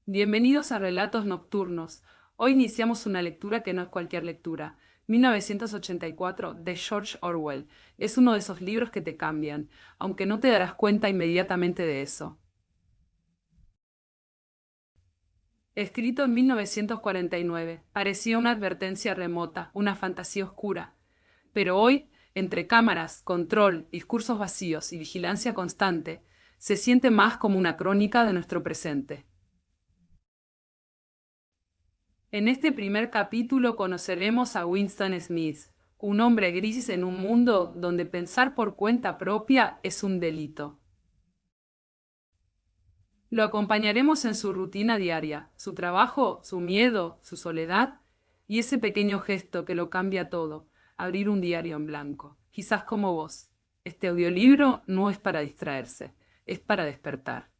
Bienvenidos a Relatos Nocturnos. Hoy iniciamos una lectura que no es cualquier lectura. 1984 de George Orwell. Es uno de esos libros que te cambian, aunque no te darás cuenta inmediatamente de eso. Escrito en 1949, parecía una advertencia remota, una fantasía oscura. Pero hoy, entre cámaras, control, discursos vacíos y vigilancia constante, se siente más como una crónica de nuestro presente. En este primer capítulo conoceremos a Winston Smith, un hombre gris en un mundo donde pensar por cuenta propia es un delito. Lo acompañaremos en su rutina diaria, su trabajo, su miedo, su soledad y ese pequeño gesto que lo cambia todo, abrir un diario en blanco. Quizás como vos. Este audiolibro no es para distraerse, es para despertar.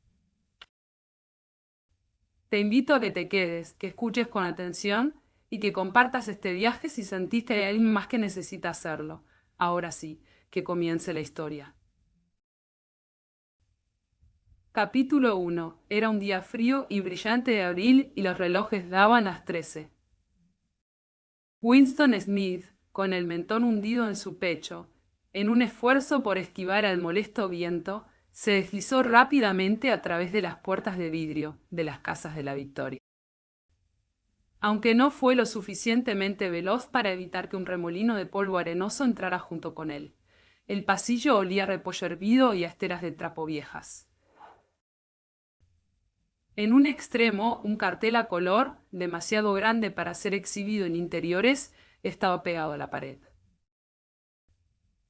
Te invito a que te quedes, que escuches con atención y que compartas este viaje si sentiste que hay alguien más que necesita hacerlo. Ahora sí, que comience la historia. Capítulo 1. Era un día frío y brillante de abril y los relojes daban las 13. Winston Smith, con el mentón hundido en su pecho, en un esfuerzo por esquivar al molesto viento, se deslizó rápidamente a través de las puertas de vidrio de las casas de la Victoria. Aunque no fue lo suficientemente veloz para evitar que un remolino de polvo arenoso entrara junto con él. El pasillo olía a repollo hervido y a esteras de trapo viejas. En un extremo, un cartel a color, demasiado grande para ser exhibido en interiores, estaba pegado a la pared.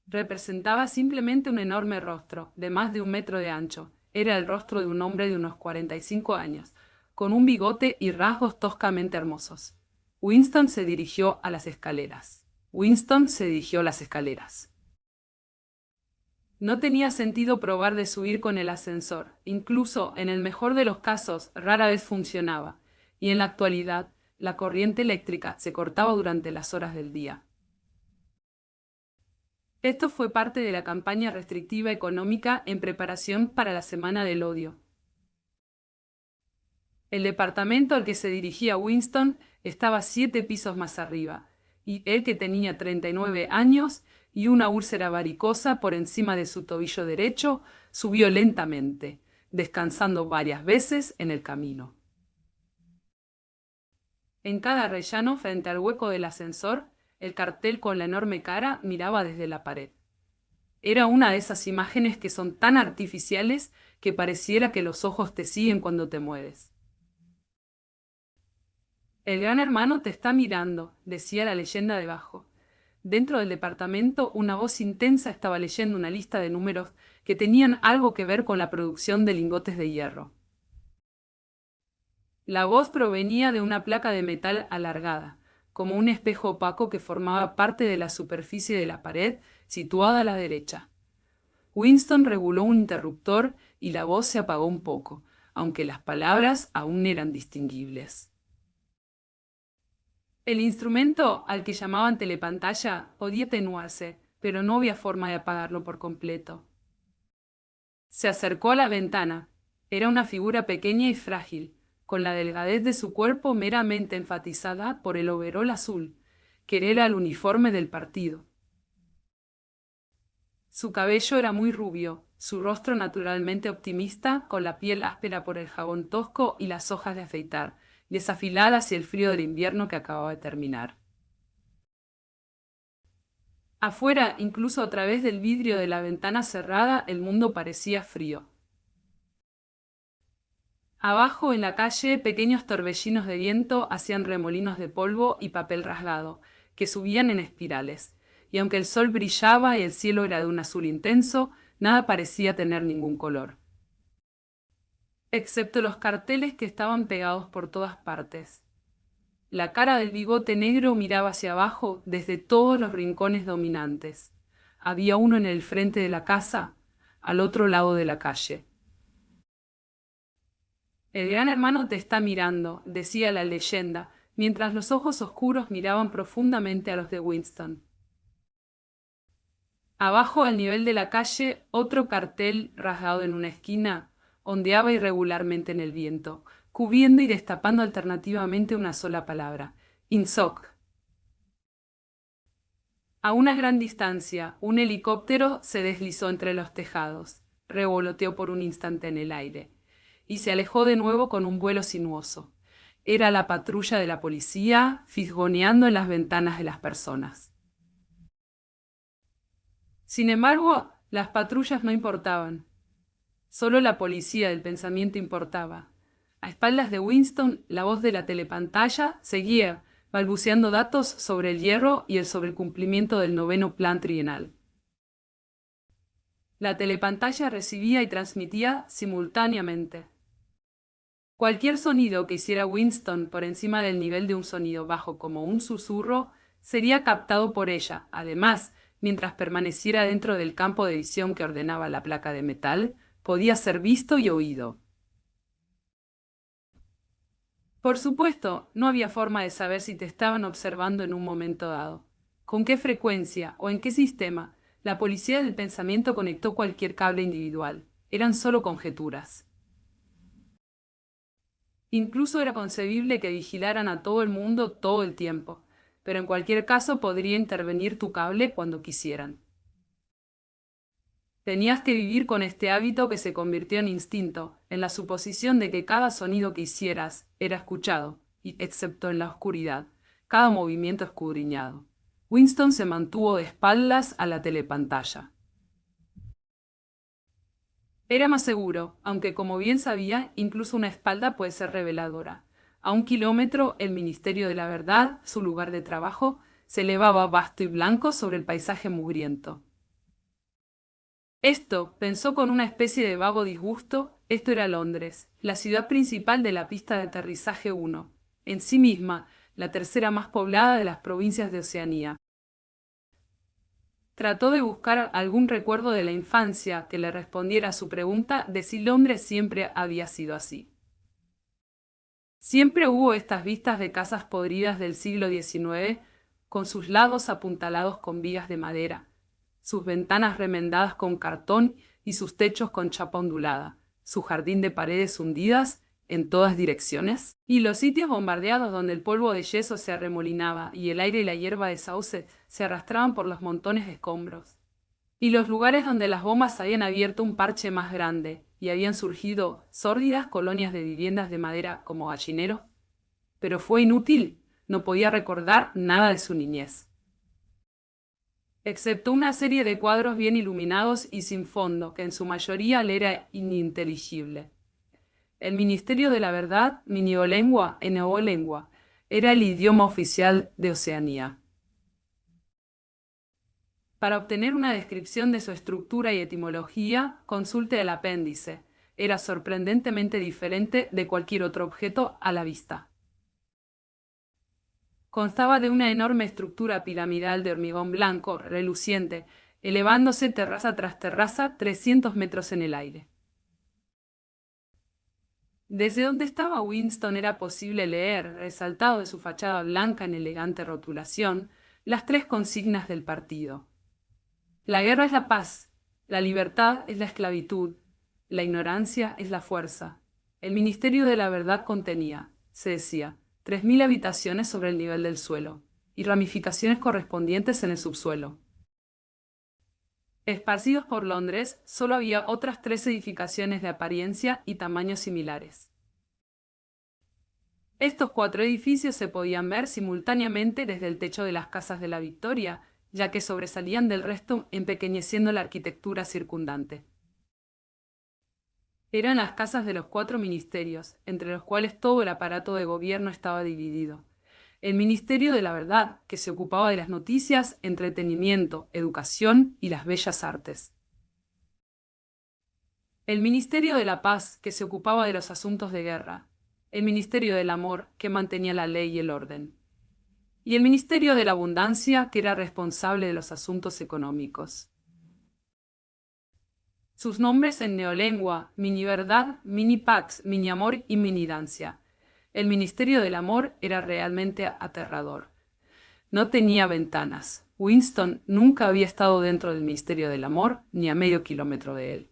Representaba simplemente un enorme rostro, de más de 1 metro de ancho. Era el rostro de un hombre de unos 45 años, con un bigote y rasgos toscamente hermosos. Winston se dirigió a las escaleras. Winston se dirigió a las escaleras. No tenía sentido probar de subir con el ascensor. Incluso, en el mejor de los casos, rara vez funcionaba. Y en la actualidad, la corriente eléctrica se cortaba durante las horas del día. Esto fue parte de la campaña restrictiva económica en preparación para la Semana del Odio. El departamento al que se dirigía Winston estaba 7 pisos más arriba, y él, que tenía 39 años y una úlcera varicosa por encima de su tobillo derecho, subió lentamente, descansando varias veces en el camino. En cada rellano, frente al hueco del ascensor, el cartel con la enorme cara miraba desde la pared. Era una de esas imágenes que son tan artificiales que pareciera que los ojos te siguen cuando te mueves. El gran hermano te está mirando, decía la leyenda debajo. Dentro del departamento, una voz intensa estaba leyendo una lista de números que tenían algo que ver con la producción de lingotes de hierro. La voz provenía de una placa de metal alargada, como un espejo opaco que formaba parte de la superficie de la pared situada a la derecha. Winston reguló un interruptor y la voz se apagó un poco, aunque las palabras aún eran distinguibles. El instrumento, al que llamaban telepantalla, podía atenuarse, pero no había forma de apagarlo por completo. Se acercó a la ventana. Era una figura pequeña y frágil, con la delgadez de su cuerpo meramente enfatizada por el overol azul, que era el uniforme del partido. Su cabello era muy rubio, su rostro naturalmente optimista, con la piel áspera por el jabón tosco y las hojas de afeitar, desafiladas y el frío del invierno que acababa de terminar. Afuera, incluso a través del vidrio de la ventana cerrada, el mundo parecía frío. Abajo, en la calle, pequeños torbellinos de viento hacían remolinos de polvo y papel rasgado, que subían en espirales, y aunque el sol brillaba y el cielo era de un azul intenso, nada parecía tener ningún color, excepto los carteles que estaban pegados por todas partes. La cara del bigote negro miraba hacia abajo desde todos los rincones dominantes. Había uno en el frente de la casa, al otro lado de la calle. El gran hermano te está mirando, decía la leyenda, mientras los ojos oscuros miraban profundamente a los de Winston. Abajo, al nivel de la calle, otro cartel rasgado en una esquina ondeaba irregularmente en el viento, cubriendo y destapando alternativamente una sola palabra: INSOC. A una gran distancia, un helicóptero se deslizó entre los tejados, revoloteó por un instante en el aire, y se alejó de nuevo con un vuelo sinuoso. Era la patrulla de la policía, fisgoneando en las ventanas de las personas. Sin embargo, las patrullas no importaban. Solo la policía del pensamiento importaba. A espaldas de Winston, la voz de la telepantalla seguía balbuceando datos sobre el hierro y sobre el cumplimiento del 9º plan trienal. La telepantalla recibía y transmitía simultáneamente. Cualquier sonido que hiciera Winston por encima del nivel de un sonido bajo como un susurro sería captado por ella. Además, mientras permaneciera dentro del campo de visión que ordenaba la placa de metal, podía ser visto y oído. Por supuesto, no había forma de saber si te estaban observando en un momento dado. ¿Con qué frecuencia o en qué sistema? La policía del pensamiento conectó cualquier cable individual. Eran solo conjeturas. Incluso era concebible que vigilaran a todo el mundo todo el tiempo, pero en cualquier caso podría intervenir tu cable cuando quisieran. Tenías que vivir con este hábito que se convirtió en instinto, en la suposición de que cada sonido que hicieras era escuchado, y, excepto en la oscuridad, cada movimiento escudriñado. Winston se mantuvo de espaldas a la telepantalla. Era más seguro, aunque como bien sabía, incluso una espalda puede ser reveladora. A 1 kilómetro, el Ministerio de la Verdad, su lugar de trabajo, se elevaba vasto y blanco sobre el paisaje mugriento. Esto, pensó con una especie de vago disgusto, esto era Londres, la ciudad principal de la pista de aterrizaje 1, en sí misma, la tercera más poblada de las provincias de Oceanía. Trató de buscar algún recuerdo de la infancia que le respondiera a su pregunta de si Londres siempre había sido así. Siempre hubo estas vistas de casas podridas del siglo XIX, con sus lados apuntalados con vigas de madera, sus ventanas remendadas con cartón y sus techos con chapa ondulada, su jardín de paredes hundidas en todas direcciones, y los sitios bombardeados donde el polvo de yeso se arremolinaba y el aire y la hierba de sauce se arrastraban por los montones de escombros, y los lugares donde las bombas habían abierto un parche más grande y habían surgido sórdidas colonias de viviendas de madera como gallineros. Pero fue inútil, no podía recordar nada de su niñez, excepto una serie de cuadros bien iluminados y sin fondo, que en su mayoría le era ininteligible. El Ministerio de la Verdad, mi neolengua, era el idioma oficial de Oceanía. Para obtener una descripción de su estructura y etimología, consulte el apéndice. Era sorprendentemente diferente de cualquier otro objeto a la vista. Constaba de una enorme estructura piramidal de hormigón blanco, reluciente, elevándose terraza tras terraza 300 metros en el aire. Desde donde estaba Winston era posible leer, resaltado de su fachada blanca en elegante rotulación, las 3 consignas del partido. La guerra es la paz, la libertad es la esclavitud, la ignorancia es la fuerza. El Ministerio de la Verdad contenía, se decía, 3.000 habitaciones sobre el nivel del suelo, y ramificaciones correspondientes en el subsuelo. Esparcidos por Londres, solo había otras 3 edificaciones de apariencia y tamaño similares. Estos 4 edificios se podían ver simultáneamente desde el techo de las casas de la Victoria, ya que sobresalían del resto empequeñeciendo la arquitectura circundante. Eran las casas de los 4 ministerios, entre los cuales todo el aparato de gobierno estaba dividido. El Ministerio de la Verdad, que se ocupaba de las noticias, entretenimiento, educación y las bellas artes. El Ministerio de la Paz, que se ocupaba de los asuntos de guerra. El Ministerio del Amor, que mantenía la ley y el orden. Y el Ministerio de la Abundancia, que era responsable de los asuntos económicos. Sus nombres en neolengua: Mini Verdad, Mini Pax, Mini Amor y Mini Dancia. El Ministerio del Amor era realmente aterrador. No tenía ventanas. Winston nunca había estado dentro del Ministerio del Amor, ni a medio kilómetro de él.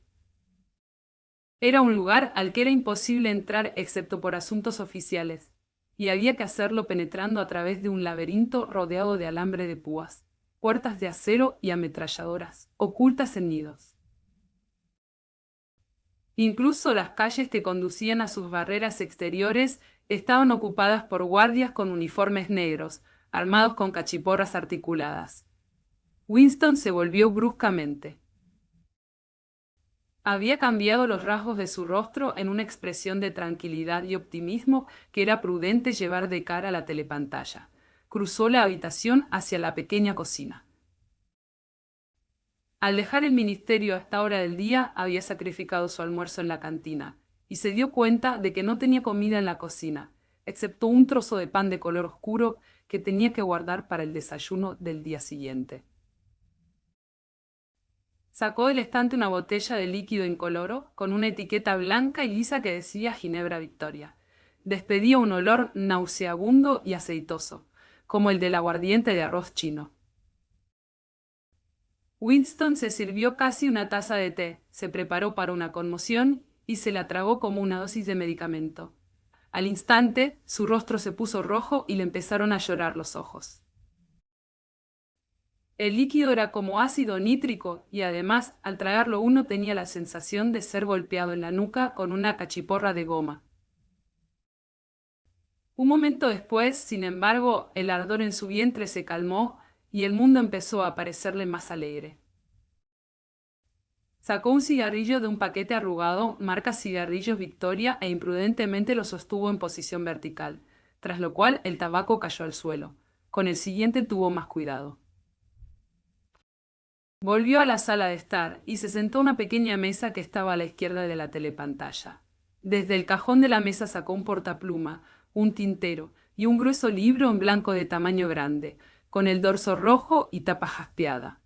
Era un lugar al que era imposible entrar excepto por asuntos oficiales, y había que hacerlo penetrando a través de un laberinto rodeado de alambre de púas, puertas de acero y ametralladoras, ocultas en nidos. Incluso las calles que conducían a sus barreras exteriores estaban ocupadas por guardias con uniformes negros, armados con cachiporras articuladas. Winston se volvió bruscamente. Había cambiado los rasgos de su rostro en una expresión de tranquilidad y optimismo que era prudente llevar de cara a la telepantalla. Cruzó la habitación hacia la pequeña cocina. Al dejar el ministerio a esta hora del día, había sacrificado su almuerzo en la cantina, y se dio cuenta de que no tenía comida en la cocina, excepto un trozo de pan de color oscuro que tenía que guardar para el desayuno del día siguiente. Sacó del estante una botella de líquido incoloro con una etiqueta blanca y lisa que decía Ginebra Victoria. Despedía un olor nauseabundo y aceitoso, como el del aguardiente de arroz chino. Winston se sirvió casi una taza de té, se preparó para una conmoción y se la tragó como una dosis de medicamento. Al instante, su rostro se puso rojo y le empezaron a llorar los ojos. El líquido era como ácido nítrico y además, al tragarlo uno tenía la sensación de ser golpeado en la nuca con una cachiporra de goma. Un momento después, sin embargo, el ardor en su vientre se calmó y el mundo empezó a parecerle más alegre. Sacó un cigarrillo de un paquete arrugado, marca Cigarrillos Victoria, e imprudentemente lo sostuvo en posición vertical, tras lo cual el tabaco cayó al suelo. Con el siguiente tuvo más cuidado. Volvió a la sala de estar y se sentó a una pequeña mesa que estaba a la izquierda de la telepantalla. Desde el cajón de la mesa sacó un portapluma, un tintero y un grueso libro en blanco de tamaño grande, con el dorso rojo y tapa jaspeada.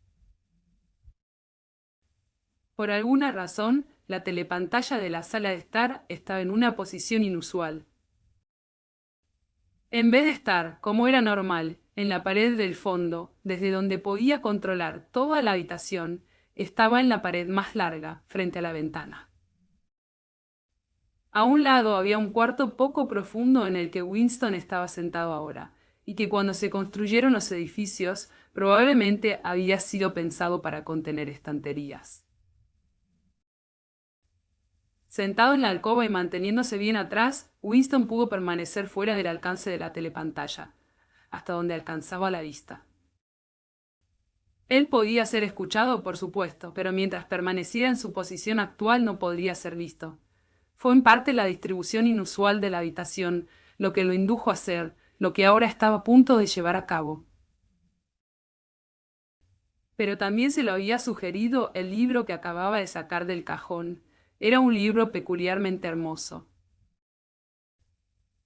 Por alguna razón, la telepantalla de la sala de estar estaba en una posición inusual. En vez de estar, como era normal, en la pared del fondo, desde donde podía controlar toda la habitación, estaba en la pared más larga, frente a la ventana. A un lado había un cuarto poco profundo en el que Winston estaba sentado ahora, y que cuando se construyeron los edificios probablemente había sido pensado para contener estanterías. Sentado en la alcoba y manteniéndose bien atrás, Winston pudo permanecer fuera del alcance de la telepantalla, hasta donde alcanzaba la vista. Él podía ser escuchado, por supuesto, pero mientras permaneciera en su posición actual no podría ser visto. Fue en parte la distribución inusual de la habitación lo que lo indujo a hacer lo que ahora estaba a punto de llevar a cabo. Pero también se lo había sugerido el libro que acababa de sacar del cajón. Era un libro peculiarmente hermoso.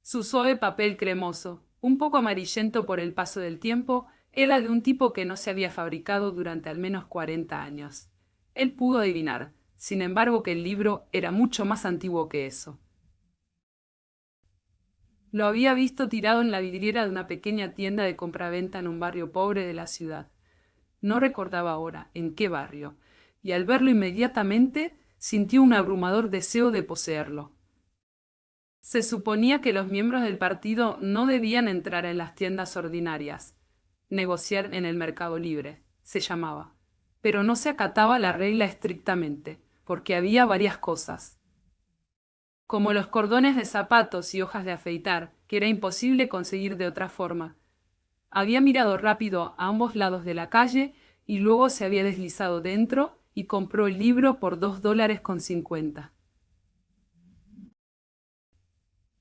Su suave papel cremoso, un poco amarillento por el paso del tiempo, era de un tipo que no se había fabricado durante al menos 40 años. Él pudo adivinar, sin embargo, que el libro era mucho más antiguo que eso. Lo había visto tirado en la vidriera de una pequeña tienda de compraventa en un barrio pobre de la ciudad. No recordaba ahora en qué barrio, y al verlo inmediatamente sintió un abrumador deseo de poseerlo. Se suponía que los miembros del partido no debían entrar en las tiendas ordinarias. Negociar en el mercado libre, se llamaba. Pero no se acataba la regla estrictamente, porque había varias cosas, como los cordones de zapatos y hojas de afeitar, que era imposible conseguir de otra forma. Había mirado rápido a ambos lados de la calle y luego se había deslizado dentro y compró el libro por $2.50.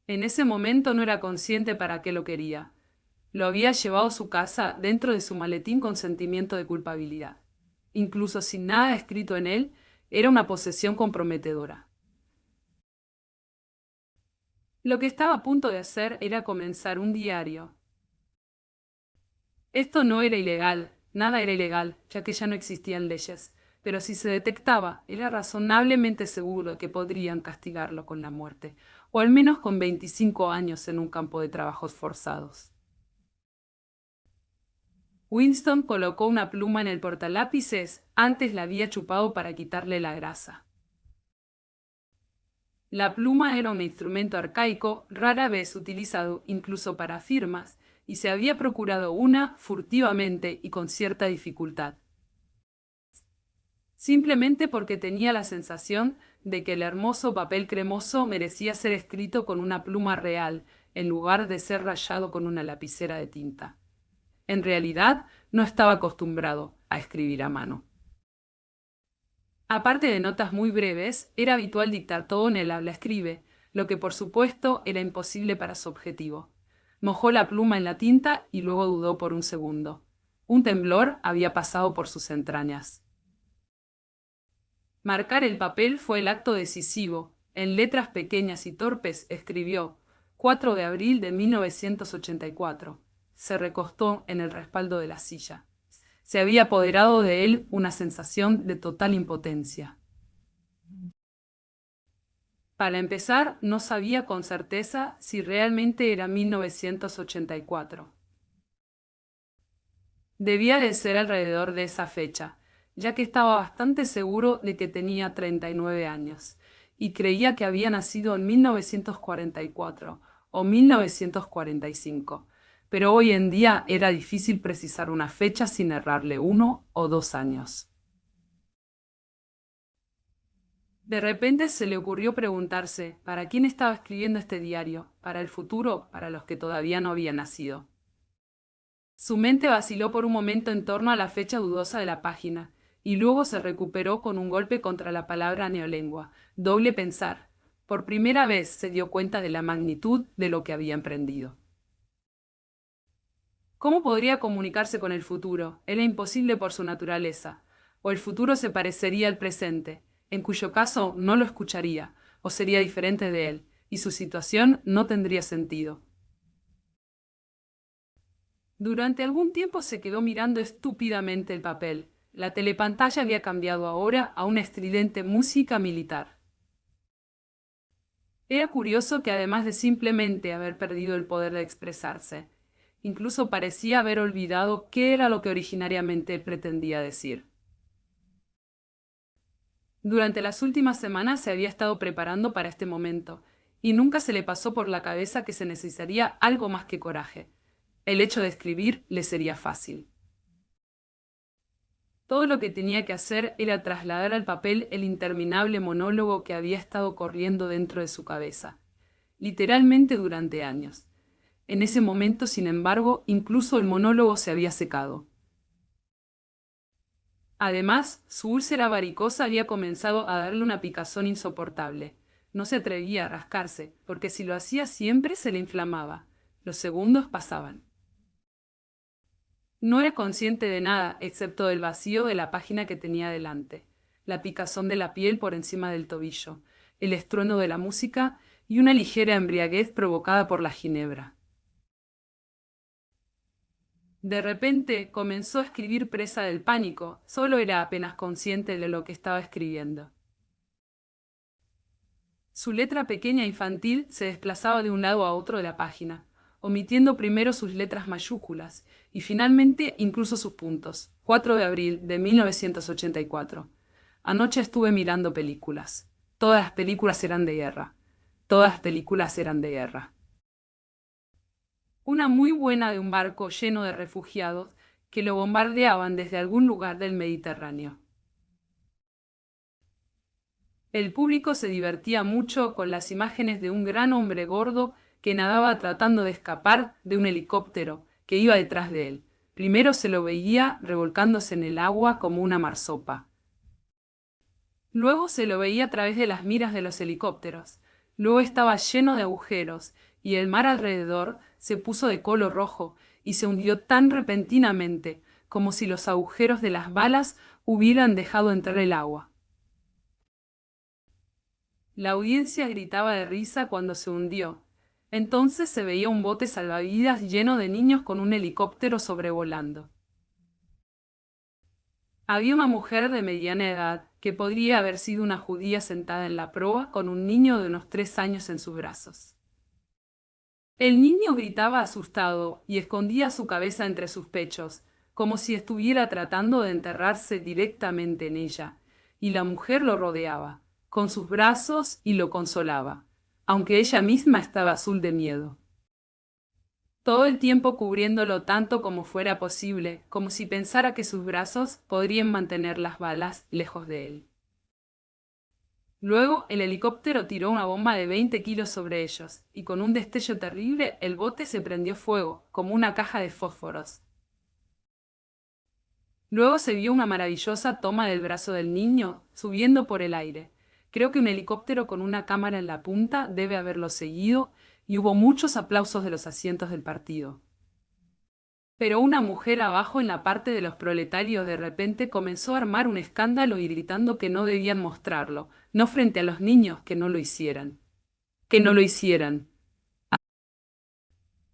En ese momento no era consciente para qué lo quería. Lo había llevado a su casa dentro de su maletín con sentimiento de culpabilidad. Incluso sin nada escrito en él, era una posesión comprometedora. Lo que estaba a punto de hacer era comenzar un diario. Esto no era ilegal, nada era ilegal, ya que ya no existían leyes, pero si se detectaba, era razonablemente seguro de que podrían castigarlo con la muerte, o al menos con 25 años en un campo de trabajos forzados. Winston colocó una pluma en el portalápices, antes la había chupado para quitarle la grasa. La pluma era un instrumento arcaico, rara vez utilizado incluso para firmas, y se había procurado una furtivamente y con cierta dificultad, simplemente porque tenía la sensación de que el hermoso papel cremoso merecía ser escrito con una pluma real, en lugar de ser rayado con una lapicera de tinta. En realidad, no estaba acostumbrado a escribir a mano. Aparte de notas muy breves, era habitual dictar todo en el habla escribe, lo que por supuesto era imposible para su objetivo. Mojó la pluma en la tinta y luego dudó por un segundo. Un temblor había pasado por sus entrañas. Marcar el papel fue el acto decisivo. En letras pequeñas y torpes escribió 4 de abril de 1984. Se recostó en el respaldo de la silla. Se había apoderado de él una sensación de total impotencia. Para empezar, no sabía con certeza si realmente era 1984. Debía de ser alrededor de esa fecha, ya que estaba bastante seguro de que tenía 39 años, y creía que había nacido en 1944 o 1945, pero hoy en día era difícil precisar una fecha sin errarle 1 o 2 años. De repente se le ocurrió preguntarse para quién estaba escribiendo este diario, para el futuro, para los que todavía no habían nacido. Su mente vaciló por un momento en torno a la fecha dudosa de la página, y luego se recuperó con un golpe contra la palabra neolengua, doble pensar. Por primera vez se dio cuenta de la magnitud de lo que había emprendido. ¿Cómo podría comunicarse con el futuro? Era imposible por su naturaleza. O el futuro se parecería al presente, en cuyo caso no lo escucharía, o sería diferente de él, y su situación no tendría sentido. Durante algún tiempo se quedó mirando estúpidamente el papel. La telepantalla había cambiado ahora a una estridente música militar. Era curioso que además de simplemente haber perdido el poder de expresarse, incluso parecía haber olvidado qué era lo que originariamente pretendía decir. Durante las últimas semanas se había estado preparando para este momento, y nunca se le pasó por la cabeza que se necesitaría algo más que coraje. El hecho de escribir le sería fácil. Todo lo que tenía que hacer era trasladar al papel el interminable monólogo que había estado corriendo dentro de su cabeza, literalmente durante años. En ese momento, sin embargo, incluso el monólogo se había secado. Además, su úlcera varicosa había comenzado a darle una picazón insoportable. No se atrevía a rascarse, porque si lo hacía siempre se le inflamaba. Los segundos pasaban. No era consciente de nada, excepto del vacío de la página que tenía delante, la picazón de la piel por encima del tobillo, el estruendo de la música y una ligera embriaguez provocada por la ginebra. De repente comenzó a escribir presa del pánico, solo era apenas consciente de lo que estaba escribiendo. Su letra pequeña e infantil se desplazaba de un lado a otro de la página, omitiendo primero sus letras mayúsculas y finalmente incluso sus puntos. 4 de abril de 1984. Anoche estuve mirando películas. Todas las películas eran de guerra. Todas las películas eran de guerra. Una muy buena de un barco lleno de refugiados que lo bombardeaban desde algún lugar del Mediterráneo. El público se divertía mucho con las imágenes de un gran hombre gordo que nadaba tratando de escapar de un helicóptero que iba detrás de él. Primero se lo veía revolcándose en el agua como una marsopa. Luego se lo veía a través de las miras de los helicópteros. Luego estaba lleno de agujeros y el mar alrededor se puso de color rojo y se hundió tan repentinamente como si los agujeros de las balas hubieran dejado entrar el agua. La audiencia gritaba de risa cuando se hundió. Entonces se veía un bote salvavidas lleno de niños con un helicóptero sobrevolando. Había una mujer de mediana edad, que podría haber sido una judía sentada en la proa con un niño de unos 3 años en sus brazos. El niño gritaba asustado y escondía su cabeza entre sus pechos, como si estuviera tratando de enterrarse directamente en ella, y la mujer lo rodeaba. con sus brazos y lo consolaba, aunque ella misma estaba azul de miedo. Todo el tiempo cubriéndolo tanto como fuera posible, como si pensara que sus brazos podrían mantener las balas lejos de él. Luego el helicóptero tiró una bomba de 20 kilos sobre ellos, y con un destello terrible el bote se prendió fuego, como una caja de fósforos. Luego se vio una maravillosa toma del brazo del niño, subiendo por el aire. Creo que un helicóptero con una cámara en la punta debe haberlo seguido, y hubo muchos aplausos de los asientos del partido. Pero una mujer abajo en la parte de los proletarios de repente comenzó a armar un escándalo y gritando que no debían mostrarlo, no frente a los niños, que no lo hicieran. Que no lo hicieran.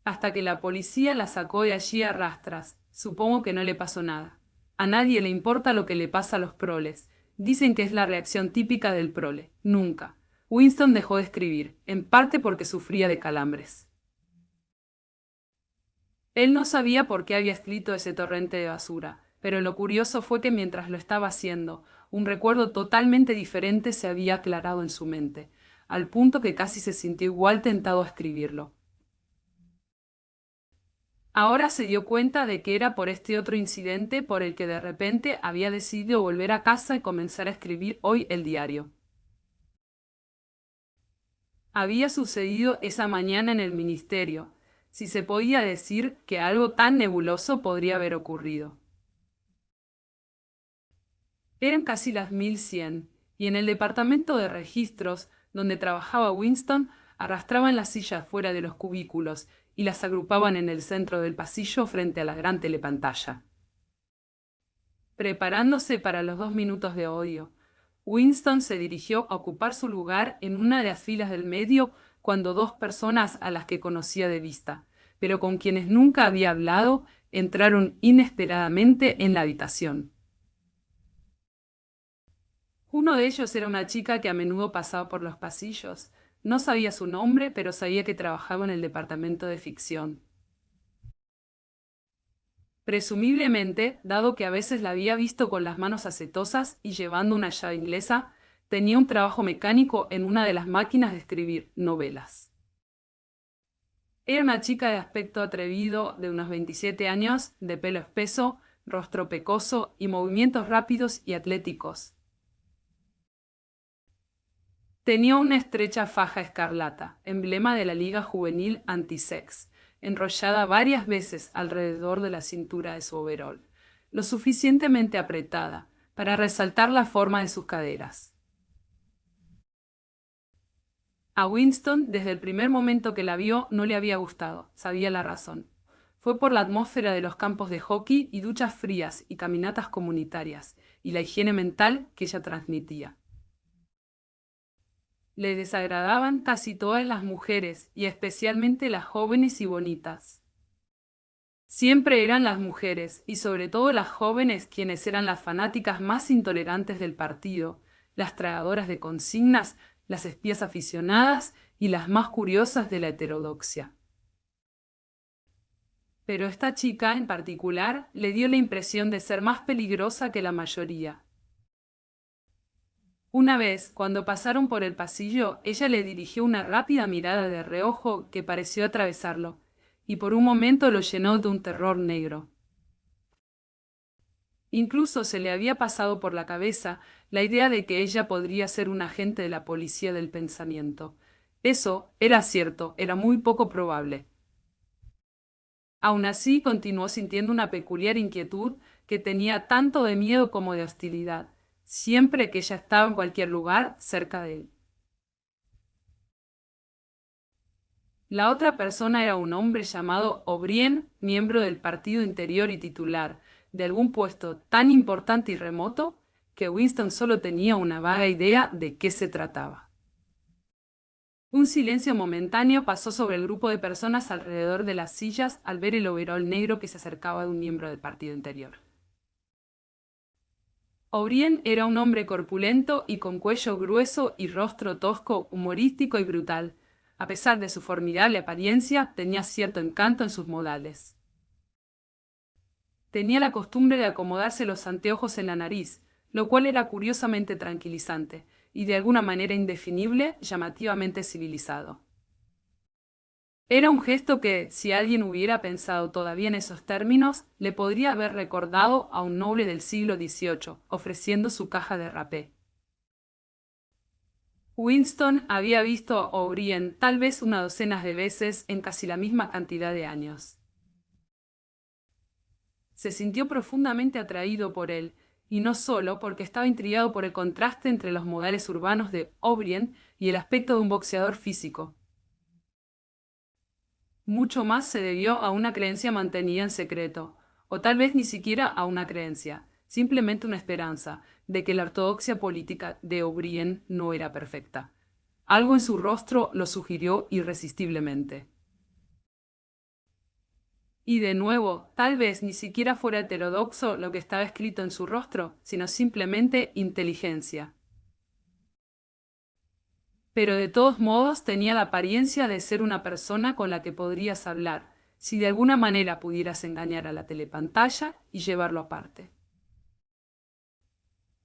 Hasta que la policía la sacó de allí a rastras. Supongo que no le pasó nada. A nadie le importa lo que le pasa a los proles. Dicen que es la reacción típica del prole. Nunca. Winston dejó de escribir, en parte porque sufría de calambres. Él no sabía por qué había escrito ese torrente de basura, pero lo curioso fue que mientras lo estaba haciendo, un recuerdo totalmente diferente se había aclarado en su mente, al punto que casi se sintió igual tentado a escribirlo. Ahora se dio cuenta de que era por este otro incidente por el que de repente había decidido volver a casa y comenzar a escribir hoy el diario. Había sucedido esa mañana en el ministerio, si se podía decir que algo tan nebuloso podría haber ocurrido. Eran casi las 1100, y en el departamento de registros, donde trabajaba Winston, arrastraban las sillas fuera de los cubículos y las agrupaban en el centro del pasillo frente a la gran telepantalla. Preparándose para los 2 minutos de odio, Winston se dirigió a ocupar su lugar en una de las filas del medio cuando dos personas a las que conocía de vista, pero con quienes nunca había hablado, entraron inesperadamente en la habitación. Uno de ellos era una chica que a menudo pasaba por los pasillos. No sabía su nombre, pero sabía que trabajaba en el departamento de ficción. Presumiblemente, dado que a veces la había visto con las manos acetosas y llevando una llave inglesa, tenía un trabajo mecánico en una de las máquinas de escribir novelas. Era una chica de aspecto atrevido, de unos 27 años, de pelo espeso, rostro pecoso y movimientos rápidos y atléticos. Tenía una estrecha faja escarlata, emblema de la Liga Juvenil Anti-Sex, enrollada varias veces alrededor de la cintura de su overol, lo suficientemente apretada para resaltar la forma de sus caderas. A Winston, desde el primer momento que la vio, no le había gustado, sabía la razón. Fue por la atmósfera de los campos de hockey y duchas frías y caminatas comunitarias, y la higiene mental que ella transmitía. Le desagradaban casi todas las mujeres, y especialmente las jóvenes y bonitas. Siempre eran las mujeres, y sobre todo las jóvenes, quienes eran las fanáticas más intolerantes del partido, las tragadoras de consignas, las espías aficionadas y las más curiosas de la heterodoxia. Pero esta chica, en particular, le dio la impresión de ser más peligrosa que la mayoría. Una vez, cuando pasaron por el pasillo, ella le dirigió una rápida mirada de reojo que pareció atravesarlo, y por un momento lo llenó de un terror negro. Incluso se le había pasado por la cabeza la idea de que ella podría ser un agente de la policía del pensamiento. Eso era cierto, era muy poco probable. Aún así, continuó sintiendo una peculiar inquietud que tenía tanto de miedo como de hostilidad, siempre que ella estaba en cualquier lugar cerca de él. La otra persona era un hombre llamado O'Brien, miembro del Partido Interior y titular de algún puesto tan importante y remoto que Winston solo tenía una vaga idea de qué se trataba. Un silencio momentáneo pasó sobre el grupo de personas alrededor de las sillas al ver el overol negro que se acercaba de un miembro del Partido Interior. O'Brien era un hombre corpulento y con cuello grueso y rostro tosco, humorístico y brutal. A pesar de su formidable apariencia, tenía cierto encanto en sus modales. Tenía la costumbre de acomodarse los anteojos en la nariz, lo cual era curiosamente tranquilizante, y de alguna manera indefinible, llamativamente civilizado. Era un gesto que, si alguien hubiera pensado todavía en esos términos, le podría haber recordado a un noble del siglo XVIII, ofreciendo su caja de rapé. Winston había visto a O'Brien tal vez una docena de veces en casi la misma cantidad de años. Se sintió profundamente atraído por él, y no solo porque estaba intrigado por el contraste entre los modales urbanos de O'Brien y el aspecto de un boxeador físico. Mucho más se debió a una creencia mantenida en secreto, o tal vez ni siquiera a una creencia, simplemente una esperanza de que la ortodoxia política de O'Brien no era perfecta. Algo en su rostro lo sugirió irresistiblemente. Y de nuevo, tal vez ni siquiera fuera heterodoxo lo que estaba escrito en su rostro, sino simplemente inteligencia. Pero de todos modos tenía la apariencia de ser una persona con la que podrías hablar, si de alguna manera pudieras engañar a la telepantalla y llevarlo aparte.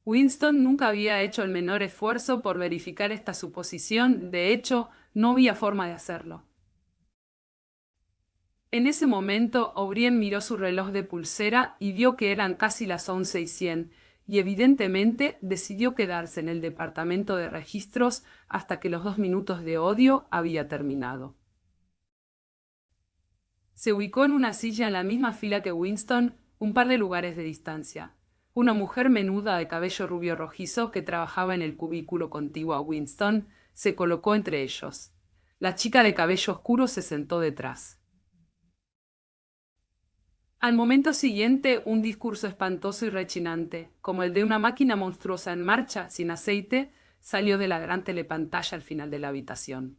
Winston nunca había hecho el menor esfuerzo por verificar esta suposición, de hecho, no había forma de hacerlo. En ese momento, O'Brien miró su reloj de pulsera y vio que eran casi las 11:100, y evidentemente decidió quedarse en el departamento de registros hasta que los 2 minutos de odio había terminado. Se ubicó en una silla en la misma fila que Winston, un par de lugares de distancia. Una mujer menuda de cabello rubio rojizo que trabajaba en el cubículo contiguo a Winston se colocó entre ellos. La chica de cabello oscuro se sentó detrás. Al momento siguiente, un discurso espantoso y rechinante, como el de una máquina monstruosa en marcha, sin aceite, salió de la gran telepantalla al final de la habitación.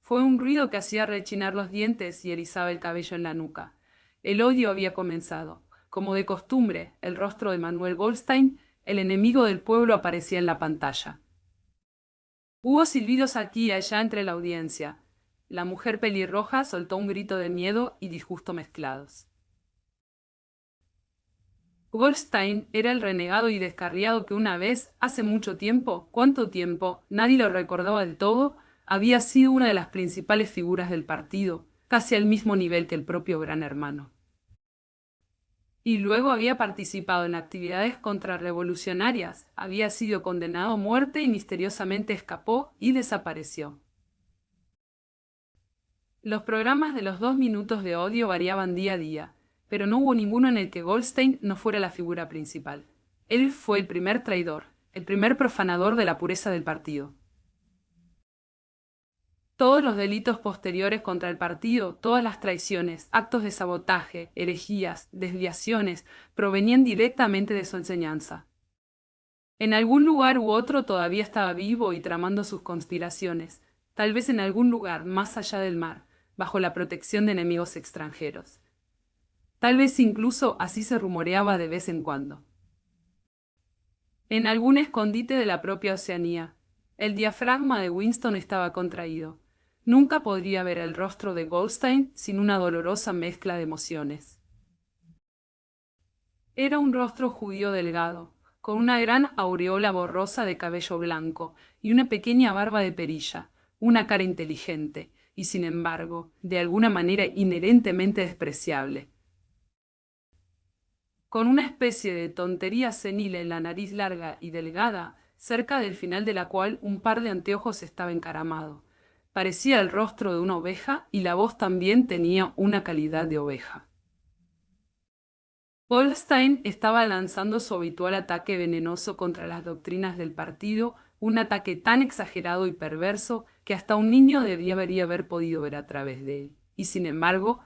Fue un ruido que hacía rechinar los dientes y erizaba el cabello en la nuca. El odio había comenzado. Como de costumbre, el rostro de Manuel Goldstein, el enemigo del pueblo, aparecía en la pantalla. Hubo silbidos aquí y allá entre la audiencia. La mujer pelirroja soltó un grito de miedo y disgusto mezclados. Goldstein era el renegado y descarriado que una vez, hace mucho tiempo, ¿cuánto tiempo? Nadie lo recordaba del todo, había sido una de las principales figuras del partido, casi al mismo nivel que el propio Gran Hermano. Y luego había participado en actividades contrarrevolucionarias, había sido condenado a muerte y misteriosamente escapó y desapareció. Los programas de los 2 minutos de odio variaban día a día, pero no hubo ninguno en el que Goldstein no fuera la figura principal. Él fue el primer traidor, el primer profanador de la pureza del partido. Todos los delitos posteriores contra el partido, todas las traiciones, actos de sabotaje, herejías, desviaciones, provenían directamente de su enseñanza. En algún lugar u otro todavía estaba vivo y tramando sus conspiraciones, tal vez en algún lugar más allá del mar, bajo la protección de enemigos extranjeros. Tal vez incluso así se rumoreaba de vez en cuando. En algún escondite de la propia Oceanía, el diafragma de Winston estaba contraído. Nunca podría ver el rostro de Goldstein sin una dolorosa mezcla de emociones. Era un rostro judío delgado, con una gran aureola borrosa de cabello blanco y una pequeña barba de perilla, una cara inteligente y, sin embargo, de alguna manera inherentemente despreciable. Con una especie de tontería senil en la nariz larga y delgada, cerca del final de la cual un par de anteojos estaba encaramado. Parecía el rostro de una oveja y la voz también tenía una calidad de oveja. Goldstein estaba lanzando su habitual ataque venenoso contra las doctrinas del partido, un ataque tan exagerado y perverso que hasta un niño debería haber podido ver a través de él. Y sin embargo,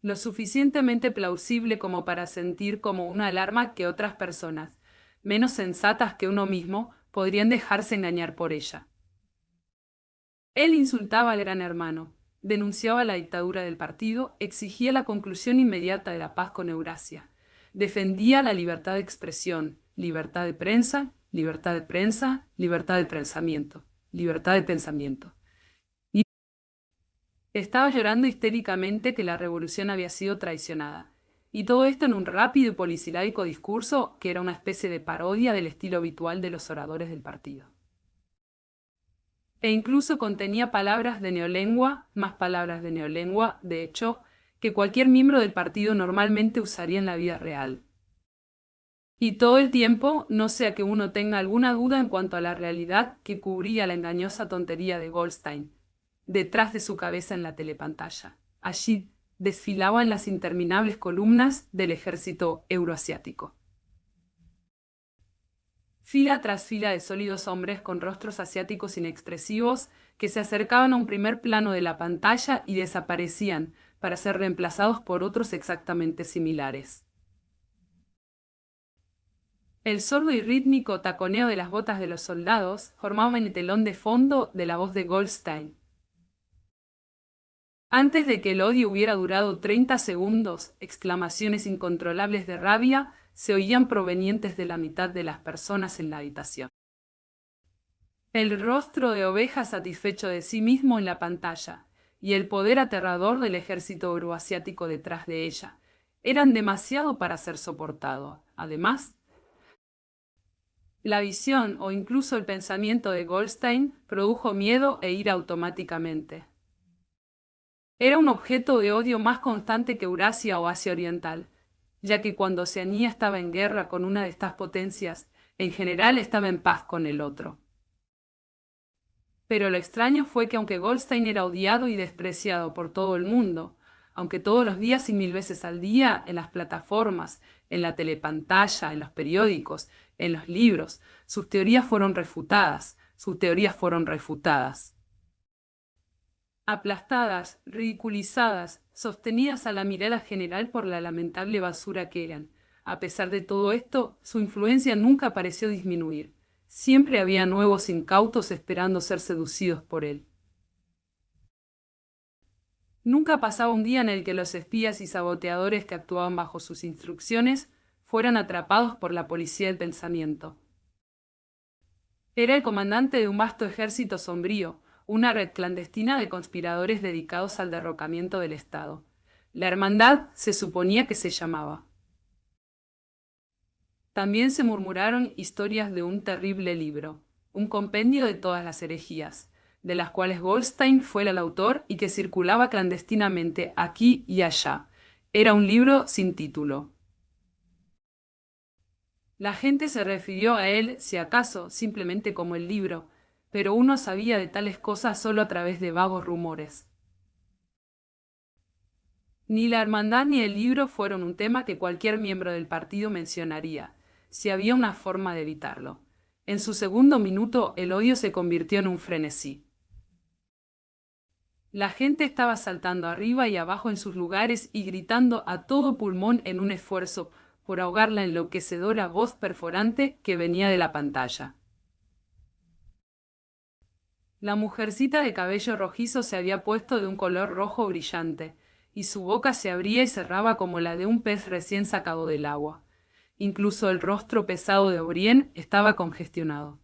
lo suficientemente plausible como para sentir como una alarma que otras personas, menos sensatas que uno mismo, podrían dejarse engañar por ella. Él insultaba al Gran Hermano, denunciaba la dictadura del partido, exigía la conclusión inmediata de la paz con Eurasia, defendía la libertad de expresión, libertad de prensa, libertad de prensa, libertad de pensamiento, libertad de pensamiento. Estaba llorando histéricamente que la revolución había sido traicionada, Y todo esto en un rápido y polisilábico discurso que era una especie de parodia del estilo habitual de los oradores del partido. E incluso contenía palabras de neolengua, más palabras de neolengua, de hecho, que cualquier miembro del partido normalmente usaría en la vida real. Y todo el tiempo, no sea que uno tenga alguna duda en cuanto a la realidad que cubría la engañosa tontería de Goldstein, detrás de su cabeza en la telepantalla. Allí desfilaban las interminables columnas del ejército euroasiático. Fila tras fila de sólidos hombres con rostros asiáticos inexpresivos que se acercaban a un primer plano de la pantalla y desaparecían para ser reemplazados por otros exactamente similares. El sordo y rítmico taconeo de las botas de los soldados formaba el telón de fondo de la voz de Goldstein. Antes de que el odio hubiera durado 30 segundos, exclamaciones incontrolables de rabia se oían provenientes de la mitad de las personas en la habitación. El rostro de oveja satisfecho de sí mismo en la pantalla y el poder aterrador del ejército euroasiático detrás de ella eran demasiado para ser soportado. Además, la visión o incluso el pensamiento de Goldstein produjo miedo e ira automáticamente. Era un objeto de odio más constante que Eurasia o Asia Oriental, ya que cuando Oceanía estaba en guerra con una de estas potencias, en general estaba en paz con el otro. Pero lo extraño fue que aunque Goldstein era odiado y despreciado por todo el mundo, aunque todos los días y 1000 veces al día, en las plataformas, en la telepantalla, en los periódicos, en los libros, sus teorías fueron refutadas, aplastadas, ridiculizadas, sostenidas a la mirada general por la lamentable basura que eran. A pesar de todo esto, su influencia nunca pareció disminuir. Siempre había nuevos incautos esperando ser seducidos por él. Nunca pasaba un día en el que los espías y saboteadores que actuaban bajo sus instrucciones fueran atrapados por la policía del pensamiento. Era el comandante de un vasto ejército sombrío, una red clandestina de conspiradores dedicados al derrocamiento del Estado. La hermandad se suponía que se llamaba. También se murmuraron historias de un terrible libro, un compendio de todas las herejías, de las cuales Goldstein fue el autor y que circulaba clandestinamente aquí y allá. Era un libro sin título. La gente se refirió a él, si acaso, simplemente como el libro, pero uno sabía de tales cosas solo a través de vagos rumores. Ni la hermandad ni el libro fueron un tema que cualquier miembro del partido mencionaría, si había una forma de evitarlo. En su segundo minuto, el odio se convirtió en un frenesí. La gente estaba saltando arriba y abajo en sus lugares y gritando a todo pulmón en un esfuerzo por ahogar la enloquecedora voz perforante que venía de la pantalla. La mujercita de cabello rojizo se había puesto de un color rojo brillante, y su boca se abría y cerraba como la de un pez recién sacado del agua. Incluso el rostro pesado de O'Brien estaba congestionado.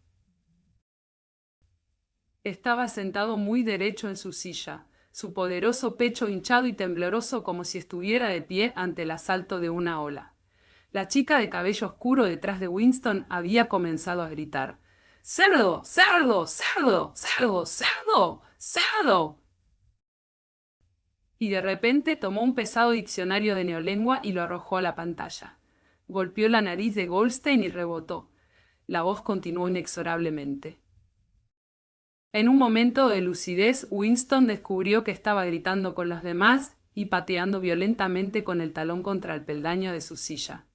Estaba sentado muy derecho en su silla, su poderoso pecho hinchado y tembloroso como si estuviera de pie ante el asalto de una ola. La chica de cabello oscuro detrás de Winston había comenzado a gritar: ¡Cerdo! ¡Cerdo! ¡Cerdo! ¡Cerdo! ¡Cerdo! ¡Cerdo! Y de repente tomó un pesado diccionario de neolengua y lo arrojó a la pantalla. Golpeó la nariz de Goldstein y rebotó. La voz continuó inexorablemente. En un momento de lucidez, Winston descubrió que estaba gritando con los demás y pateando violentamente con el talón contra el peldaño de su silla.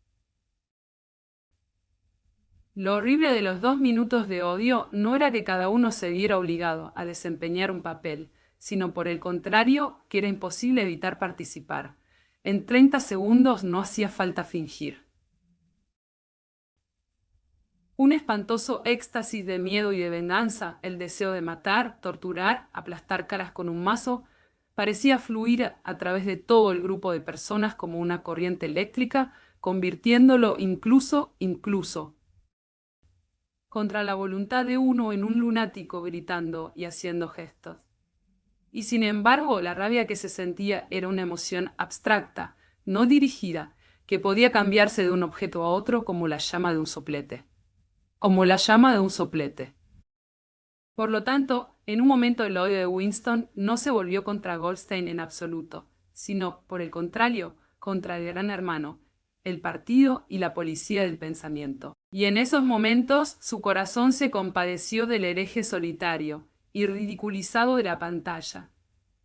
Lo horrible de los 2 minutos de odio no era que cada uno se viera obligado a desempeñar un papel, sino por el contrario, que era imposible evitar participar. En 30 segundos no hacía falta fingir. Un espantoso éxtasis de miedo y de venganza, el deseo de matar, torturar, aplastar caras con un mazo, parecía fluir a través de todo el grupo de personas como una corriente eléctrica, convirtiéndolo incluso, contra la voluntad de uno en un lunático gritando y haciendo gestos. Y sin embargo, la rabia que se sentía era una emoción abstracta, no dirigida, que podía cambiarse de un objeto a otro como la llama de un soplete. Como la llama de un soplete. Por lo tanto, en un momento el odio de Winston no se volvió contra Goldstein en absoluto, sino, por el contrario, contra el Gran Hermano, el partido y la policía del pensamiento. Y en esos momentos su corazón se compadeció del hereje solitario y ridiculizado de la pantalla,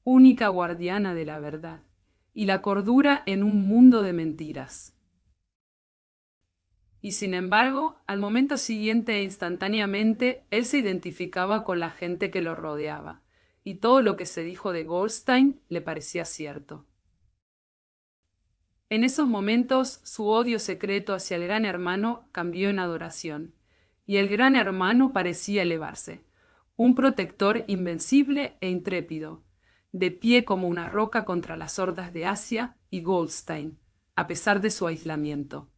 única guardiana de la verdad, y la cordura en un mundo de mentiras. Y sin embargo, al momento siguiente e instantáneamente, él se identificaba con la gente que lo rodeaba, y todo lo que se dijo de Goldstein le parecía cierto. En esos momentos, su odio secreto hacia el Gran Hermano cambió en adoración, y el Gran Hermano parecía elevarse, un protector invencible e intrépido, de pie como una roca contra las hordas de Asia y Goldstein, a pesar de su aislamiento.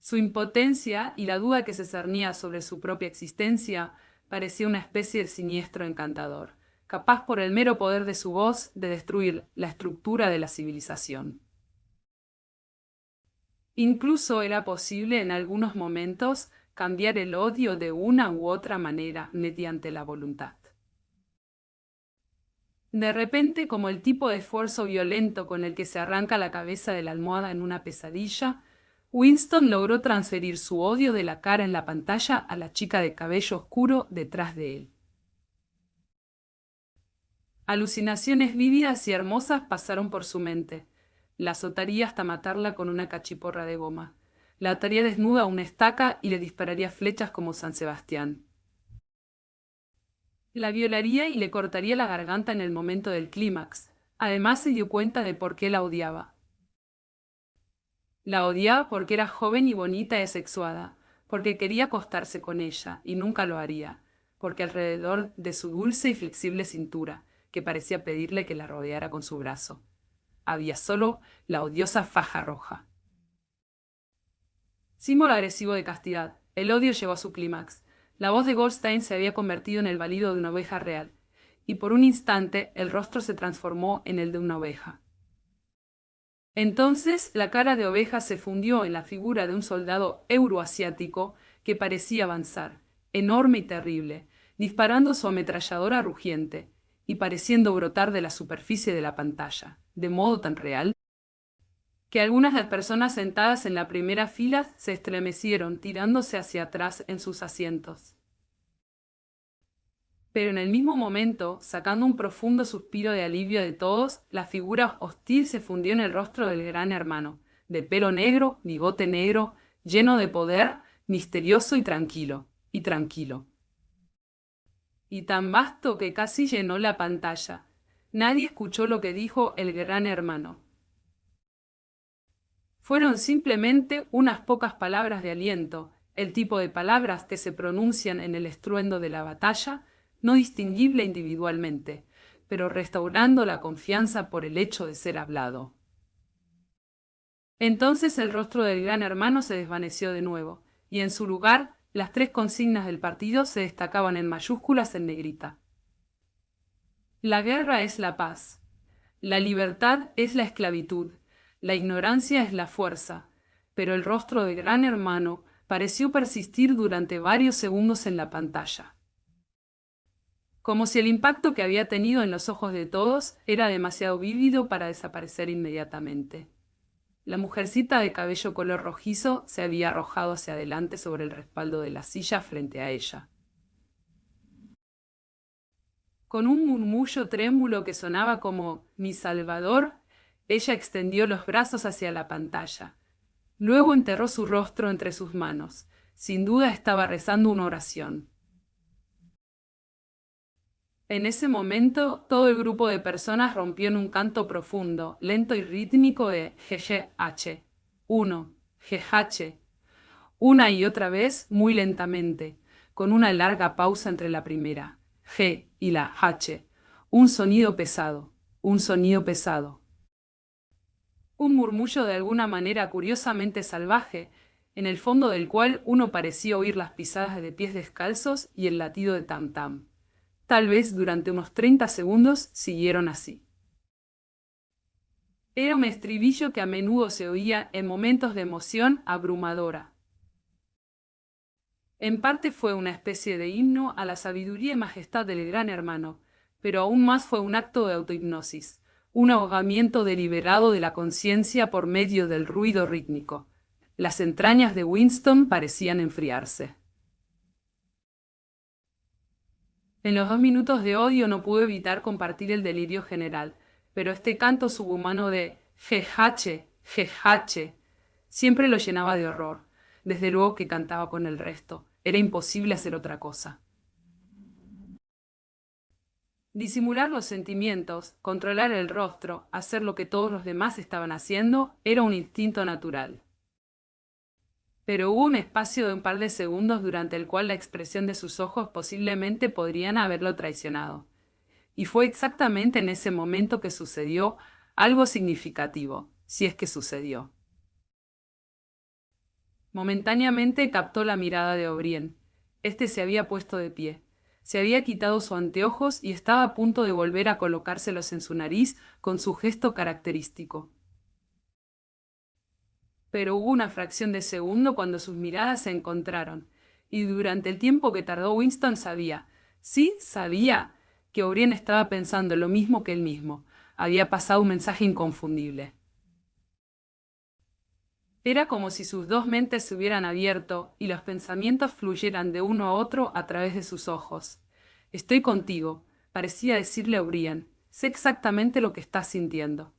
Su impotencia y la duda que se cernía sobre su propia existencia parecía una especie de siniestro encantador, capaz por el mero poder de su voz de destruir la estructura de la civilización. Incluso era posible en algunos momentos cambiar el odio de una u otra manera mediante la voluntad. De repente, como el tipo de esfuerzo violento con el que se arranca la cabeza de la almohada en una pesadilla, Winston logró transferir su odio de la cara en la pantalla a la chica de cabello oscuro detrás de él. Alucinaciones vívidas y hermosas pasaron por su mente. La azotaría hasta matarla con una cachiporra de goma. La ataría desnuda a una estaca y le dispararía flechas como San Sebastián. La violaría y le cortaría la garganta en el momento del clímax. Además se dio cuenta de por qué la odiaba. La odiaba porque era joven y bonita y asexuada, porque quería acostarse con ella y nunca lo haría, porque alrededor de su dulce y flexible cintura, que parecía pedirle que la rodeara con su brazo, había solo la odiosa faja roja. Símbolo agresivo de castidad, el odio llegó a su clímax. La voz de Goldstein se había convertido en el balido de una oveja real, y por un instante el rostro se transformó en el de una oveja. Entonces la cara de oveja se fundió en la figura de un soldado euroasiático que parecía avanzar, enorme y terrible, disparando su ametralladora rugiente y pareciendo brotar de la superficie de la pantalla, de modo tan real que algunas de las personas sentadas en la primera fila se estremecieron, tirándose hacia atrás en sus asientos. Pero en el mismo momento, sacando un profundo suspiro de alivio de todos, la figura hostil se fundió en el rostro del Gran Hermano, de pelo negro, bigote negro, lleno de poder, misterioso y tranquilo, y tan vasto que casi llenó la pantalla. Nadie escuchó lo que dijo el Gran Hermano. Fueron simplemente unas pocas palabras de aliento, el tipo de palabras que se pronuncian en el estruendo de la batalla, no distinguible individualmente, pero restaurando la confianza por el hecho de ser hablado. Entonces el rostro del Gran Hermano se desvaneció de nuevo, y en su lugar las tres consignas del partido se destacaban en mayúsculas en negrita. La guerra es la paz. La libertad es la esclavitud. La ignorancia es la fuerza. Pero el rostro del Gran Hermano pareció persistir durante varios segundos en la pantalla. Como si el impacto que había tenido en los ojos de todos era demasiado vívido para desaparecer inmediatamente. La mujercita de cabello color rojizo se había arrojado hacia adelante sobre el respaldo de la silla frente a ella. Con un murmullo trémulo que sonaba como «Mi Salvador», ella extendió los brazos hacia la pantalla. Luego enterró su rostro entre sus manos. Sin duda estaba rezando una oración. En ese momento, todo el grupo de personas rompió en un canto profundo, lento y rítmico de GH. 1, GH. Una y otra vez, muy lentamente, con una larga pausa entre la primera, G, y la H. Un sonido pesado, un sonido pesado. Un murmullo de alguna manera curiosamente salvaje, en el fondo del cual uno parecía oír las pisadas de pies descalzos y el latido de tam-tam. Tal vez durante unos 30 segundos siguieron así. Era un estribillo que a menudo se oía en momentos de emoción abrumadora. En parte fue una especie de himno a la sabiduría y majestad del Gran Hermano, pero aún más fue un acto de autohipnosis, un ahogamiento deliberado de la conciencia por medio del ruido rítmico. Las entrañas de Winston parecían enfriarse. En los 2 minutos de odio no pudo evitar compartir el delirio general, pero este canto subhumano de jejache, jejache, siempre lo llenaba de horror. Desde luego que cantaba con el resto. Era imposible hacer otra cosa. Disimular los sentimientos, controlar el rostro, hacer lo que todos los demás estaban haciendo, era un instinto natural. Pero hubo un espacio de un par de segundos durante el cual la expresión de sus ojos posiblemente podrían haberlo traicionado. Y fue exactamente en ese momento que sucedió algo significativo, si es que sucedió. Momentáneamente captó la mirada de O'Brien. Este se había puesto de pie. Se había quitado sus anteojos y estaba a punto de volver a colocárselos en su nariz con su gesto característico. Pero hubo una fracción de segundo cuando sus miradas se encontraron, y durante el tiempo que tardó Winston sabía, sí sabía, que O'Brien estaba pensando lo mismo que él mismo. Había pasado un mensaje inconfundible. Era como si sus dos mentes se hubieran abierto y los pensamientos fluyeran de uno a otro a través de sus ojos. Estoy contigo, parecía decirle a O'Brien. Sé exactamente lo que estás sintiendo.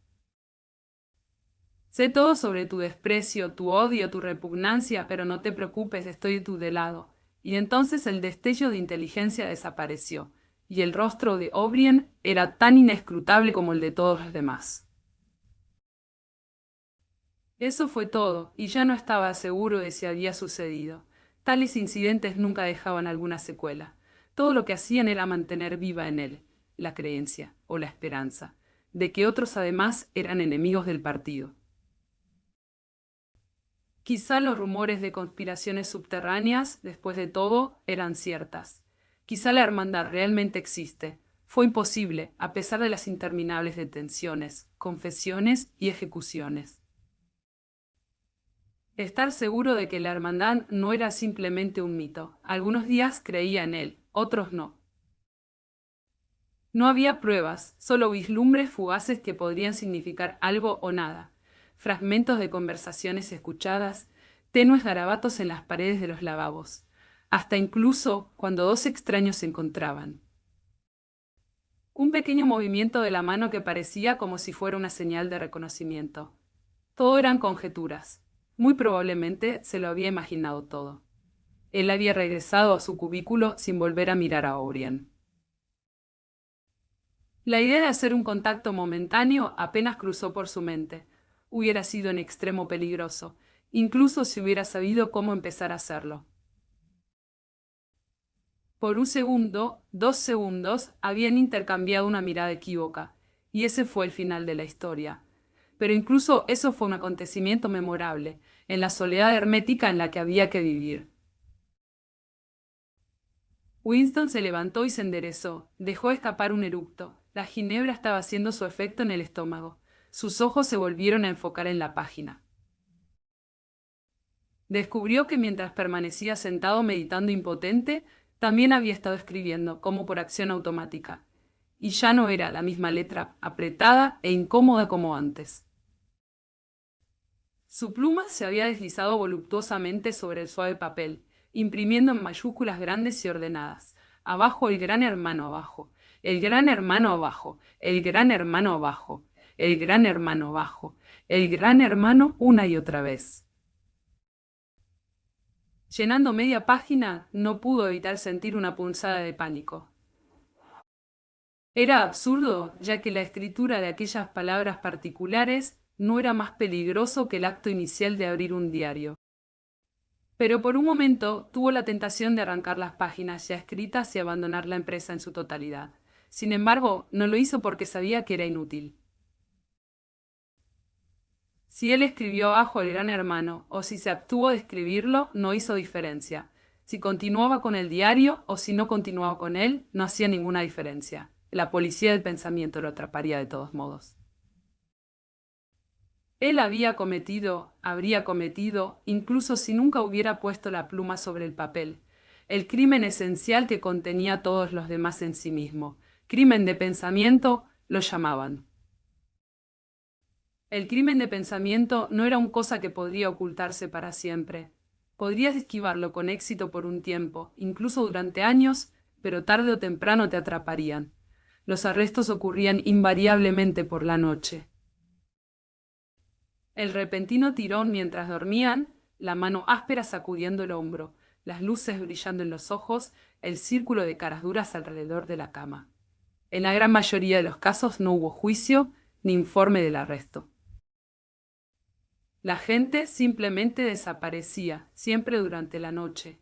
Sé todo sobre tu desprecio, tu odio, tu repugnancia, pero no te preocupes, estoy de tu lado. Y entonces el destello de inteligencia desapareció, y el rostro de O'Brien era tan inescrutable como el de todos los demás. Eso fue todo, y ya no estaba seguro de si había sucedido. Tales incidentes nunca dejaban alguna secuela. Todo lo que hacían era mantener viva en él la creencia, o la esperanza, de que otros además eran enemigos del partido. Quizá los rumores de conspiraciones subterráneas, después de todo, eran ciertas. Quizá la hermandad realmente existe. Fue imposible, a pesar de las interminables detenciones, confesiones y ejecuciones. Estar seguro de que la hermandad no era simplemente un mito. Algunos días creía en él, otros no. No había pruebas, solo vislumbres fugaces que podrían significar algo o nada. Fragmentos de conversaciones escuchadas, tenues garabatos en las paredes de los lavabos, hasta incluso cuando dos extraños se encontraban. Un pequeño movimiento de la mano que parecía como si fuera una señal de reconocimiento. Todo eran conjeturas. Muy probablemente se lo había imaginado todo. Él había regresado a su cubículo sin volver a mirar a O'Brien. La idea de hacer un contacto momentáneo apenas cruzó por su mente. Hubiera sido en extremo peligroso, incluso si hubiera sabido cómo empezar a hacerlo. Por un segundo, 2 segundos, habían intercambiado una mirada equívoca, y ese fue el final de la historia. Pero incluso eso fue un acontecimiento memorable, en la soledad hermética en la que había que vivir. Winston se levantó y se enderezó. Dejó escapar un eructo. La ginebra estaba haciendo su efecto en el estómago. Sus ojos se volvieron a enfocar en la página. Descubrió que mientras permanecía sentado meditando impotente, también había estado escribiendo, como por acción automática. Y ya no era la misma letra apretada e incómoda como antes. Su pluma se había deslizado voluptuosamente sobre el suave papel, imprimiendo en mayúsculas grandes y ordenadas. Abajo el gran hermano abajo, el gran hermano abajo, el gran hermano abajo, el gran hermano abajo, el gran hermano una y otra vez. Llenando media página, no pudo evitar sentir una punzada de pánico. Era absurdo, ya que la escritura de aquellas palabras particulares no era más peligroso que el acto inicial de abrir un diario. Pero por un momento tuvo la tentación de arrancar las páginas ya escritas y abandonar la empresa en su totalidad. Sin embargo, no lo hizo porque sabía que era inútil. Si él escribió abajo el gran hermano, o si se abstuvo de escribirlo, no hizo diferencia. Si continuaba con el diario o si no continuaba con él, no hacía ninguna diferencia. La policía del pensamiento lo atraparía de todos modos. Él habría cometido, incluso si nunca hubiera puesto la pluma sobre el papel, el crimen esencial que contenía todos los demás en sí mismo. Crimen de pensamiento, lo llamaban. El crimen de pensamiento no era una cosa que podría ocultarse para siempre. Podrías esquivarlo con éxito por un tiempo, incluso durante años, pero tarde o temprano te atraparían. Los arrestos ocurrían invariablemente por la noche. El repentino tirón mientras dormían, la mano áspera sacudiendo el hombro, las luces brillando en los ojos, el círculo de caras duras alrededor de la cama. En la gran mayoría de los casos no hubo juicio ni informe del arresto. La gente simplemente desaparecía, siempre durante la noche.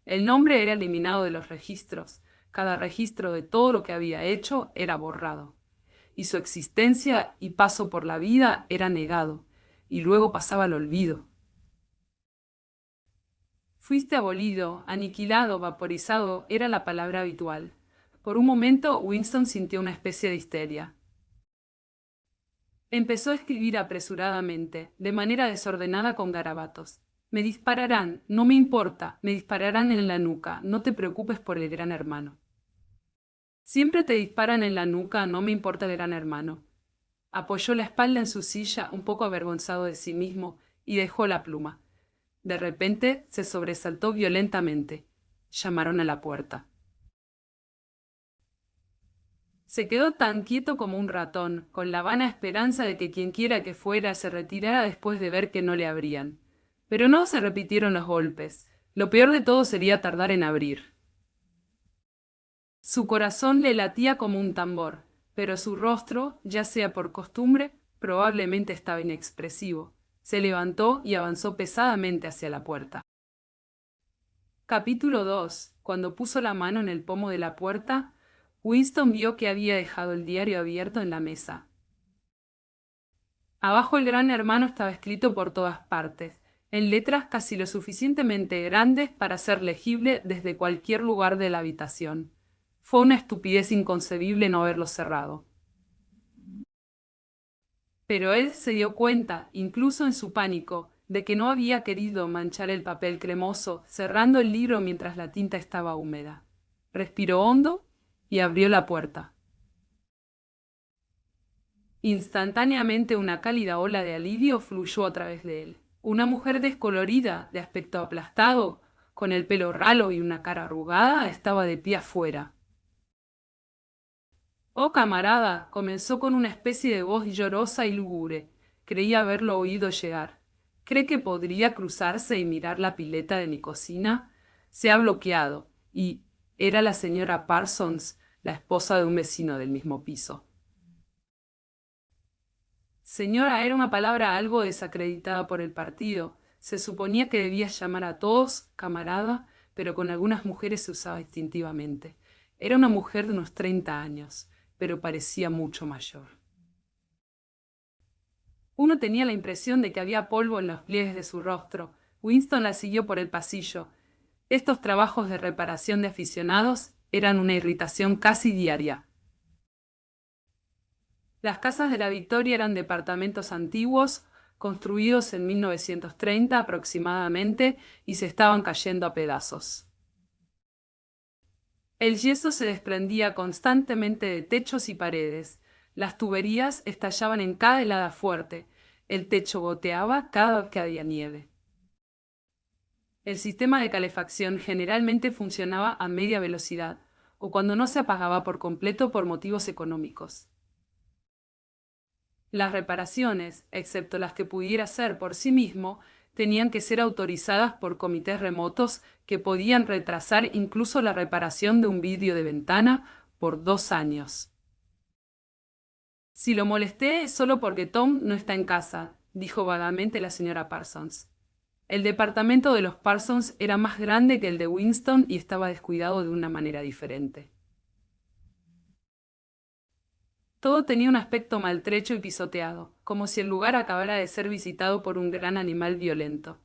El nombre era eliminado de los registros. Cada registro de todo lo que había hecho era borrado. Y su existencia y paso por la vida era negado. Y luego pasaba al olvido. Fuiste abolido, aniquilado, vaporizado, era la palabra habitual. Por un momento, Winston sintió una especie de histeria. Empezó a escribir apresuradamente, de manera desordenada con garabatos. Me dispararán, no me importa, me dispararán en la nuca, no te preocupes por el gran hermano. Siempre te disparan en la nuca, no me importa el gran hermano. Apoyó la espalda en su silla, un poco avergonzado de sí mismo, y dejó la pluma. De repente se sobresaltó violentamente. Llamaron a la puerta. Se quedó tan quieto como un ratón, con la vana esperanza de que quienquiera que fuera se retirara después de ver que no le abrían. Pero no se repitieron los golpes. Lo peor de todo sería tardar en abrir. Su corazón le latía como un tambor, pero su rostro, ya sea por costumbre, probablemente estaba inexpresivo. Se levantó y avanzó pesadamente hacia la puerta. Capítulo 2. Cuando puso la mano en el pomo de la puerta, Winston vio que había dejado el diario abierto en la mesa. Abajo el gran hermano estaba escrito por todas partes, en letras casi lo suficientemente grandes para ser legible desde cualquier lugar de la habitación. Fue una estupidez inconcebible no haberlo cerrado. Pero él se dio cuenta, incluso en su pánico, de que no había querido manchar el papel cremoso, cerrando el libro mientras la tinta estaba húmeda. Respiró hondo y abrió la puerta. Instantáneamente una cálida ola de alivio fluyó a través de él. Una mujer descolorida, de aspecto aplastado, con el pelo ralo y una cara arrugada, estaba de pie afuera. Oh, camarada, comenzó con una especie de voz llorosa y lúgubre. Creía haberlo oído llegar. ¿Cree que podría cruzarse y mirar la pileta de mi cocina? Se ha bloqueado. Y era la señora Parsons, la esposa de un vecino del mismo piso. Señora era una palabra algo desacreditada por el partido. Se suponía que debía llamar a todos camarada, pero con algunas mujeres se usaba instintivamente. Era una mujer de unos 30 años, pero parecía mucho mayor. Uno tenía la impresión de que había polvo en los pliegues de su rostro. Winston la siguió por el pasillo. Estos trabajos de reparación de aficionados eran una irritación casi diaria. Las casas de la Victoria eran departamentos antiguos, construidos en 1930 aproximadamente, y se estaban cayendo a pedazos. El yeso se desprendía constantemente de techos y paredes. Las tuberías estallaban en cada helada fuerte. El techo goteaba cada vez que había nieve. El sistema de calefacción generalmente funcionaba a media velocidad, o cuando no se apagaba por completo por motivos económicos. Las reparaciones, excepto las que pudiera hacer por sí mismo, tenían que ser autorizadas por comités remotos que podían retrasar incluso la reparación de un vidrio de ventana por 2 años. Si lo molesté es solo porque Tom no está en casa, dijo vagamente la señora Parsons. El departamento de los Parsons era más grande que el de Winston y estaba descuidado de una manera diferente. Todo tenía un aspecto maltrecho y pisoteado, como si el lugar acabara de ser visitado por un gran animal violento.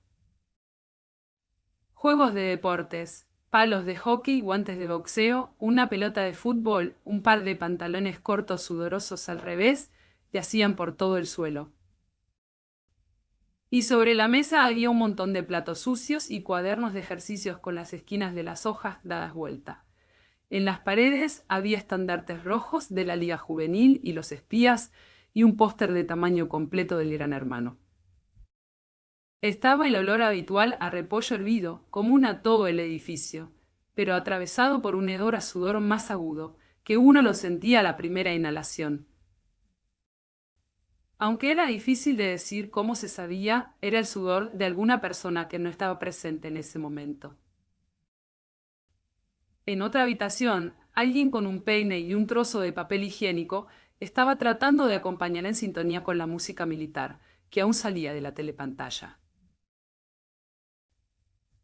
Juegos de deportes, palos de hockey, guantes de boxeo, una pelota de fútbol, un par de pantalones cortos sudorosos al revés, yacían por todo el suelo. Y sobre la mesa había un montón de platos sucios y cuadernos de ejercicios con las esquinas de las hojas dadas vuelta. En las paredes había estandartes rojos de la Liga Juvenil y los espías y un póster de tamaño completo del Gran Hermano. Estaba el olor habitual a repollo hervido, común a todo el edificio, pero atravesado por un hedor a sudor más agudo, que uno lo sentía a la primera inhalación. Aunque era difícil de decir cómo se sabía, era el sudor de alguna persona que no estaba presente en ese momento. En otra habitación, alguien con un peine y un trozo de papel higiénico estaba tratando de acompañar en sintonía con la música militar, que aún salía de la telepantalla.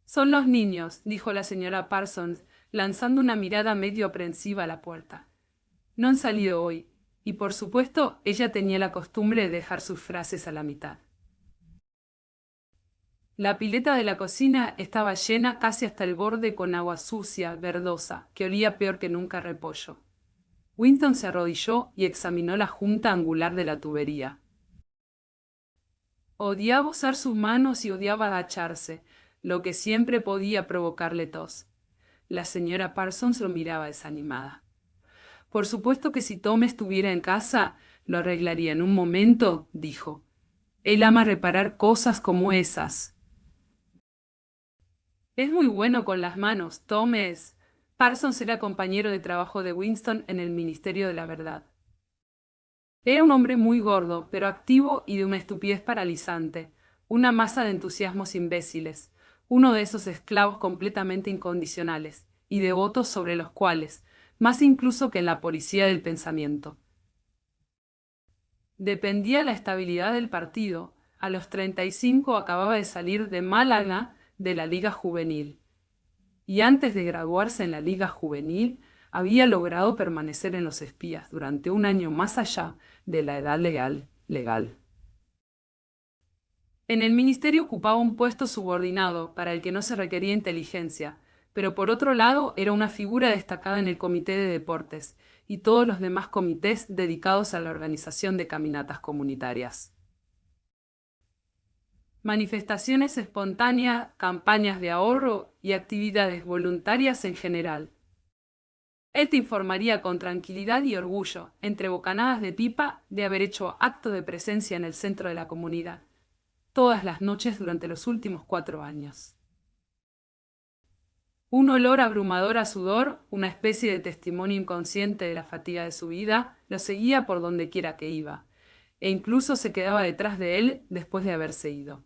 Son los niños, dijo la señora Parsons, lanzando una mirada medio aprensiva a la puerta. No han salido hoy, y por supuesto ella tenía la costumbre de dejar sus frases a la mitad. La pileta de la cocina estaba llena casi hasta el borde con agua sucia, verdosa, que olía peor que nunca a repollo. Winston se arrodilló y examinó la junta angular de la tubería. Odiaba usar sus manos y odiaba agacharse, lo que siempre podía provocarle tos. La señora Parsons lo miraba desanimada. Por supuesto que si Tom estuviera en casa, lo arreglaría en un momento, dijo. Él ama reparar cosas como esas. Es muy bueno con las manos, Tom es. Parsons era compañero de trabajo de Winston en el Ministerio de la Verdad. Era un hombre muy gordo, pero activo y de una estupidez paralizante, una masa de entusiasmos imbéciles, uno de esos esclavos completamente incondicionales y devotos sobre los cuales, más incluso que en la policía del pensamiento, dependía la estabilidad del partido. A los 35 acababa de salir de Málaga de la Liga Juvenil, y antes de graduarse en la Liga Juvenil, había logrado permanecer en los espías durante un año más allá de la edad legal. En el ministerio ocupaba un puesto subordinado para el que no se requería inteligencia, pero por otro lado era una figura destacada en el comité de deportes y todos los demás comités dedicados a la organización de caminatas comunitarias. Manifestaciones espontáneas, campañas de ahorro y actividades voluntarias en general. Él te informaría con tranquilidad y orgullo, entre bocanadas de pipa, de haber hecho acto de presencia en el centro de la comunidad, todas las noches durante los últimos 4 años. Un olor abrumador a sudor, una especie de testimonio inconsciente de la fatiga de su vida, lo seguía por donde quiera que iba, e incluso se quedaba detrás de él después de haberse ido.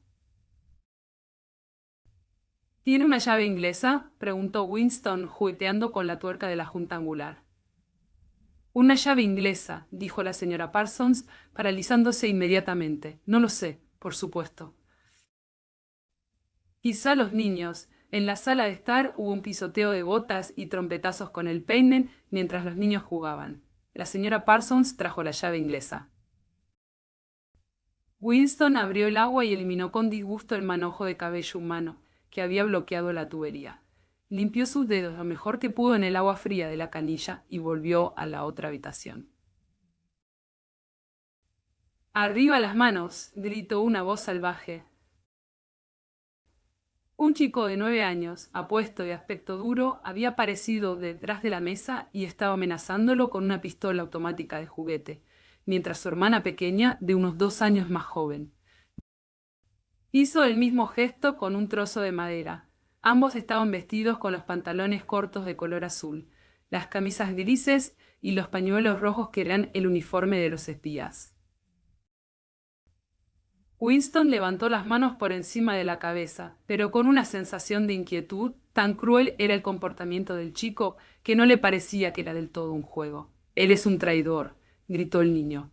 ¿Tiene una llave inglesa?, preguntó Winston, jugueteando con la tuerca de la junta angular. Una llave inglesa, dijo la señora Parsons, paralizándose inmediatamente. No lo sé, por supuesto. Quizá los niños. En la sala de estar hubo un pisoteo de botas y trompetazos con el peine mientras los niños jugaban. La señora Parsons trajo la llave inglesa. Winston abrió el agua y eliminó con disgusto el manojo de cabello humano que había bloqueado la tubería. Limpió sus dedos lo mejor que pudo en el agua fría de la canilla y volvió a la otra habitación. ¡Arriba las manos!, gritó una voz salvaje. Un chico de 9 años, apuesto y aspecto duro, había aparecido detrás de la mesa y estaba amenazándolo con una pistola automática de juguete, mientras su hermana pequeña, de unos 2 años más joven, hizo el mismo gesto con un trozo de madera. Ambos estaban vestidos con los pantalones cortos de color azul, las camisas grises y los pañuelos rojos que eran el uniforme de los espías. Winston levantó las manos por encima de la cabeza, pero con una sensación de inquietud. Tan cruel era el comportamiento del chico que no le parecía que era del todo un juego. «Él es un traidor», gritó el niño.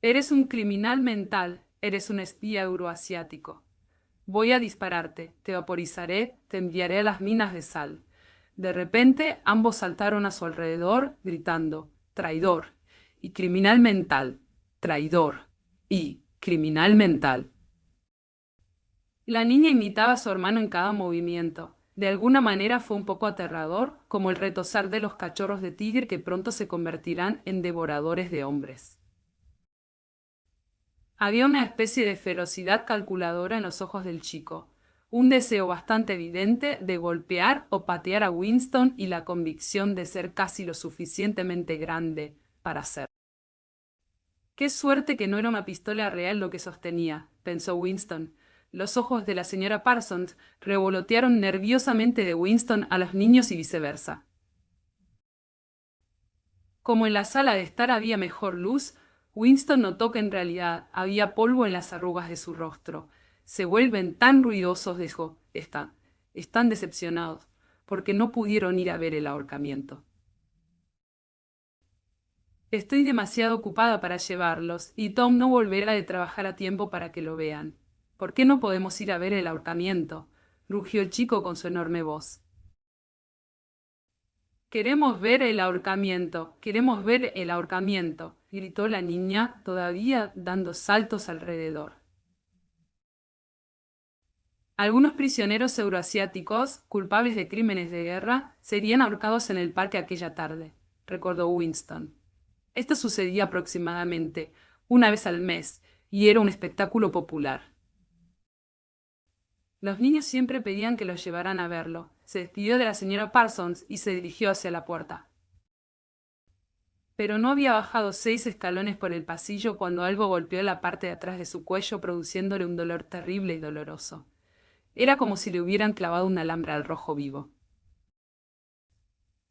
«Eres un criminal mental, eres un espía euroasiático. Voy a dispararte, te vaporizaré, te enviaré a las minas de sal». De repente, ambos saltaron a su alrededor, gritando «traidor» y «criminal mental». Traidor y criminal mental. La niña imitaba a su hermano en cada movimiento. De alguna manera fue un poco aterrador, como el retozar de los cachorros de tigre que pronto se convertirán en devoradores de hombres. Había una especie de ferocidad calculadora en los ojos del chico, un deseo bastante evidente de golpear o patear a Winston y la convicción de ser casi lo suficientemente grande para hacerlo. Qué suerte que no era una pistola real lo que sostenía, pensó Winston. Los ojos de la señora Parsons revolotearon nerviosamente de Winston a los niños y viceversa. Como en la sala de estar había mejor luz, Winston notó que en realidad había polvo en las arrugas de su rostro. Se vuelven tan ruidosos, dijo. Están decepcionados, porque no pudieron ir a ver el ahorcamiento. Estoy demasiado ocupada para llevarlos, y Tom no volverá de trabajar a tiempo para que lo vean. ¿Por qué no podemos ir a ver el ahorcamiento? Rugió el chico con su enorme voz. Queremos ver el ahorcamiento, queremos ver el ahorcamiento, gritó la niña, todavía dando saltos alrededor. Algunos prisioneros euroasiáticos, culpables de crímenes de guerra, serían ahorcados en el parque aquella tarde, recordó Winston. Esto sucedía aproximadamente una vez al mes, y era un espectáculo popular. Los niños siempre pedían que los llevaran a verlo. Se despidió de la señora Parsons y se dirigió hacia la puerta. Pero no había bajado 6 escalones por el pasillo cuando algo golpeó la parte de atrás de su cuello, produciéndole un dolor terrible y doloroso. Era como si le hubieran clavado un alambre al rojo vivo.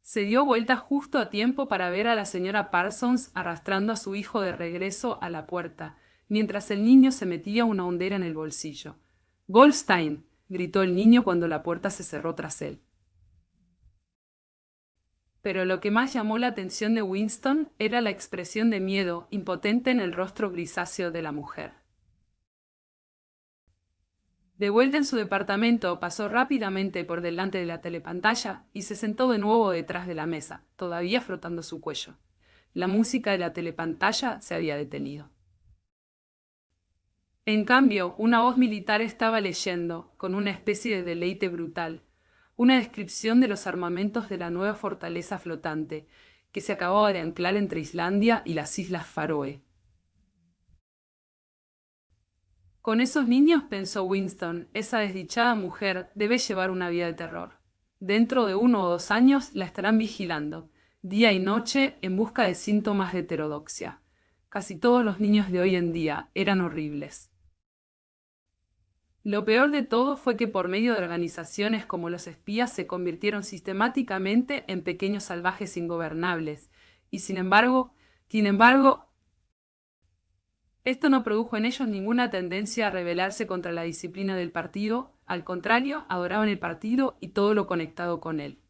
Se dio vuelta justo a tiempo para ver a la señora Parsons arrastrando a su hijo de regreso a la puerta, mientras el niño se metía una hondera en el bolsillo. «Goldstein», gritó el niño cuando la puerta se cerró tras él. Pero lo que más llamó la atención de Winston era la expresión de miedo impotente en el rostro grisáceo de la mujer. De vuelta en su departamento, pasó rápidamente por delante de la telepantalla y se sentó de nuevo detrás de la mesa, todavía frotando su cuello. La música de la telepantalla se había detenido. En cambio, una voz militar estaba leyendo, con una especie de deleite brutal, una descripción de los armamentos de la nueva fortaleza flotante, que se acababa de anclar entre Islandia y las Islas Faroe. Con esos niños, pensó Winston, esa desdichada mujer debe llevar una vida de terror. Dentro de 1 o 2 años la estarán vigilando, día y noche, en busca de síntomas de heterodoxia. Casi todos los niños de hoy en día eran horribles. Lo peor de todo fue que por medio de organizaciones como los espías se convirtieron sistemáticamente en pequeños salvajes ingobernables, y sin embargo, esto no produjo en ellos ninguna tendencia a rebelarse contra la disciplina del partido, al contrario, adoraban el partido y todo lo conectado con él.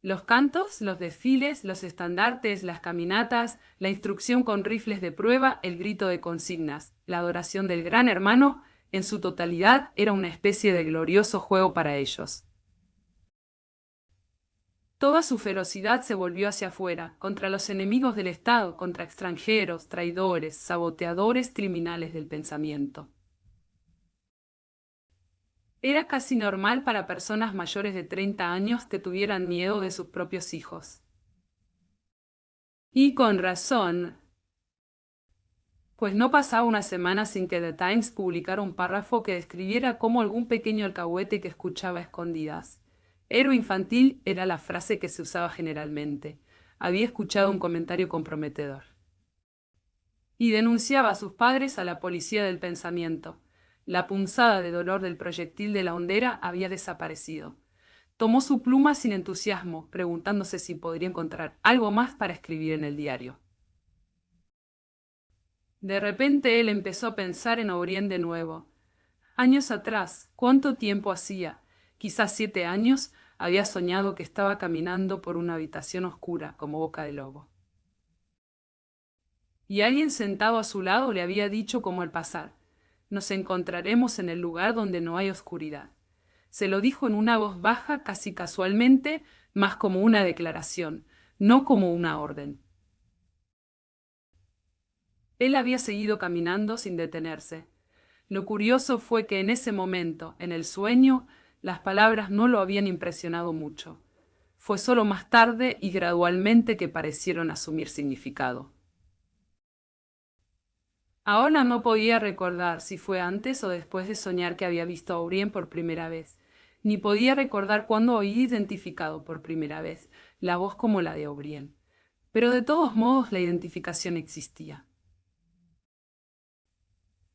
Los cantos, los desfiles, los estandartes, las caminatas, la instrucción con rifles de prueba, el grito de consignas, la adoración del Gran Hermano, en su totalidad era una especie de glorioso juego para ellos. Toda su ferocidad se volvió hacia afuera, contra los enemigos del Estado, contra extranjeros, traidores, saboteadores, criminales del pensamiento. Era casi normal para personas mayores de 30 años que tuvieran miedo de sus propios hijos. Y con razón, pues no pasaba una semana sin que The Times publicara un párrafo que describiera cómo algún pequeño alcahuete que escuchaba a escondidas. Héroe infantil era la frase que se usaba generalmente. Había escuchado un comentario comprometedor. Y denunciaba a sus padres a la policía del pensamiento. La punzada de dolor del proyectil de la hondera había desaparecido. Tomó su pluma sin entusiasmo, preguntándose si podría encontrar algo más para escribir en el diario. De repente él empezó a pensar en O'Brien de nuevo. Años atrás, ¿cuánto tiempo hacía? Quizás 7 años, había soñado que estaba caminando por una habitación oscura como boca de lobo. Y alguien sentado a su lado le había dicho como al pasar: «Nos encontraremos en el lugar donde no hay oscuridad». Se lo dijo en una voz baja, casi casualmente, más como una declaración, no como una orden. Él había seguido caminando sin detenerse. Lo curioso fue que en ese momento, en el sueño, las palabras no lo habían impresionado mucho. Fue solo más tarde y gradualmente que parecieron asumir significado. Ahora no podía recordar si fue antes o después de soñar que había visto a O'Brien por primera vez, ni podía recordar cuándo oí identificado por primera vez la voz como la de O'Brien. Pero de todos modos la identificación existía.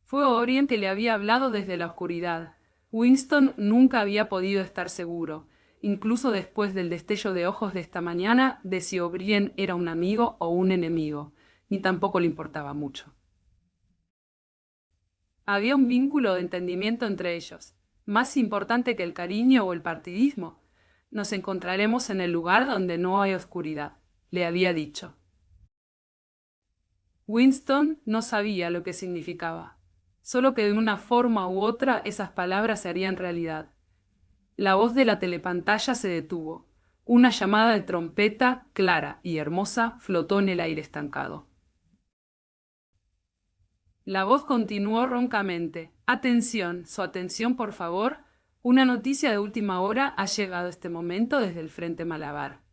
Fue O'Brien que le había hablado desde la oscuridad. Winston nunca había podido estar seguro, incluso después del destello de ojos de esta mañana, de si O'Brien era un amigo o un enemigo, ni tampoco le importaba mucho. Había un vínculo de entendimiento entre ellos, más importante que el cariño o el partidismo. Nos encontraremos en el lugar donde no hay oscuridad, le había dicho. Winston no sabía lo que significaba, solo que de una forma u otra esas palabras se harían realidad. La voz de la telepantalla se detuvo. Una llamada de trompeta, clara y hermosa, flotó en el aire estancado. La voz continuó roncamente. Atención, su atención, por favor. Una noticia de última hora ha llegado este momento desde el frente Malabar.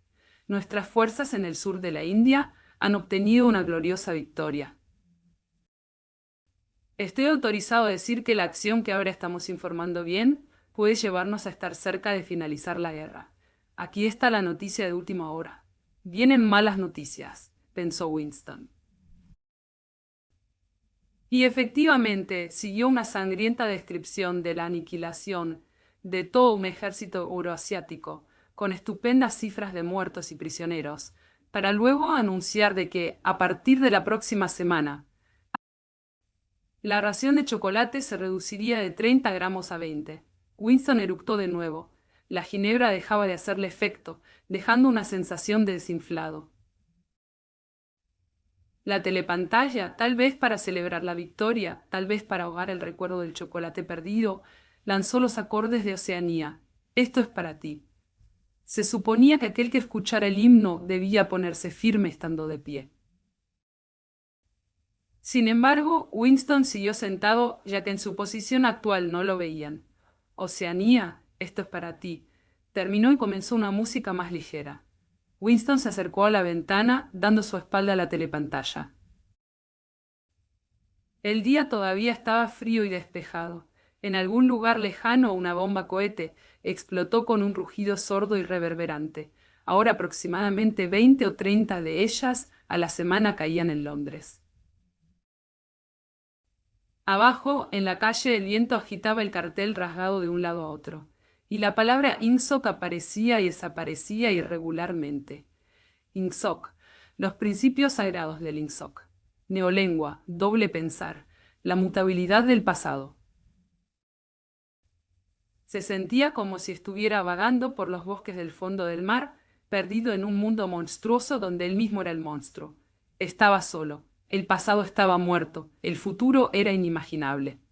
Nuestras fuerzas en el sur de la India han obtenido una gloriosa victoria. Estoy autorizado a decir que la acción que ahora estamos informando bien puede llevarnos a estar cerca de finalizar la guerra. Aquí está la noticia de última hora. Vienen malas noticias, pensó Winston. Y efectivamente siguió una sangrienta descripción de la aniquilación de todo un ejército euroasiático, con estupendas cifras de muertos y prisioneros, para luego anunciar de que, a partir de la próxima semana, la ración de chocolate se reduciría de 30 gramos a 20. Winston eructó de nuevo. La ginebra dejaba de hacerle efecto, dejando una sensación de desinflado. La telepantalla, tal vez para celebrar la victoria, tal vez para ahogar el recuerdo del chocolate perdido, lanzó los acordes de Oceanía. Esto es para ti. Se suponía que aquel que escuchara el himno debía ponerse firme estando de pie. Sin embargo, Winston siguió sentado, ya que en su posición actual no lo veían. Oceanía, esto es para ti. Terminó y comenzó una música más ligera. Winston se acercó a la ventana, dando su espalda a la telepantalla. El día todavía estaba frío y despejado. En algún lugar lejano una bomba cohete explotó con un rugido sordo y reverberante. Ahora aproximadamente 20 o 30 de ellas a la semana caían en Londres. Abajo, en la calle, el viento agitaba el cartel rasgado de un lado a otro, y la palabra INSOC aparecía y desaparecía irregularmente. INSOC, los principios sagrados del INSOC. Neolengua, doble pensar, la mutabilidad del pasado. Se sentía como si estuviera vagando por los bosques del fondo del mar, perdido en un mundo monstruoso donde él mismo era el monstruo. Estaba solo. El pasado estaba muerto, el futuro era inimaginable.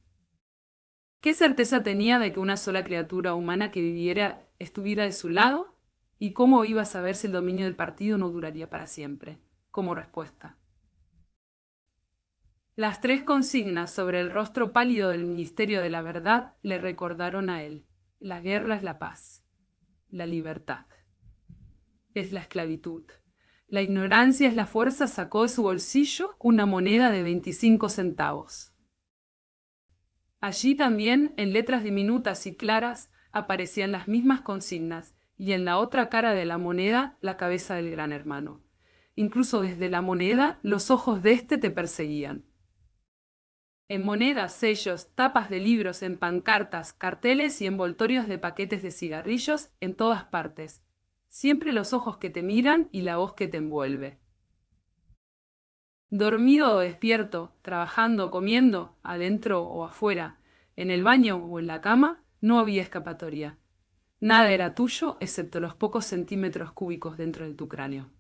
¿Qué certeza tenía de que una sola criatura humana que viviera estuviera de su lado? ¿Y cómo iba a saber si el dominio del partido no duraría para siempre? Como respuesta. Las 3 consignas sobre el rostro pálido del Ministerio de la Verdad le recordaron a él. La guerra es la paz. La libertad es la esclavitud. La ignorancia es la fuerza. Sacó de su bolsillo una moneda de 25 centavos. Allí también, en letras diminutas y claras, aparecían las mismas consignas, y en la otra cara de la moneda, la cabeza del Gran Hermano. Incluso desde la moneda, los ojos de éste te perseguían. En monedas, sellos, tapas de libros, en pancartas, carteles y envoltorios de paquetes de cigarrillos, en todas partes. Siempre los ojos que te miran y la voz que te envuelve. Dormido o despierto, trabajando, comiendo, adentro o afuera, en el baño o en la cama, no había escapatoria. Nada era tuyo excepto los pocos centímetros cúbicos dentro de tu cráneo.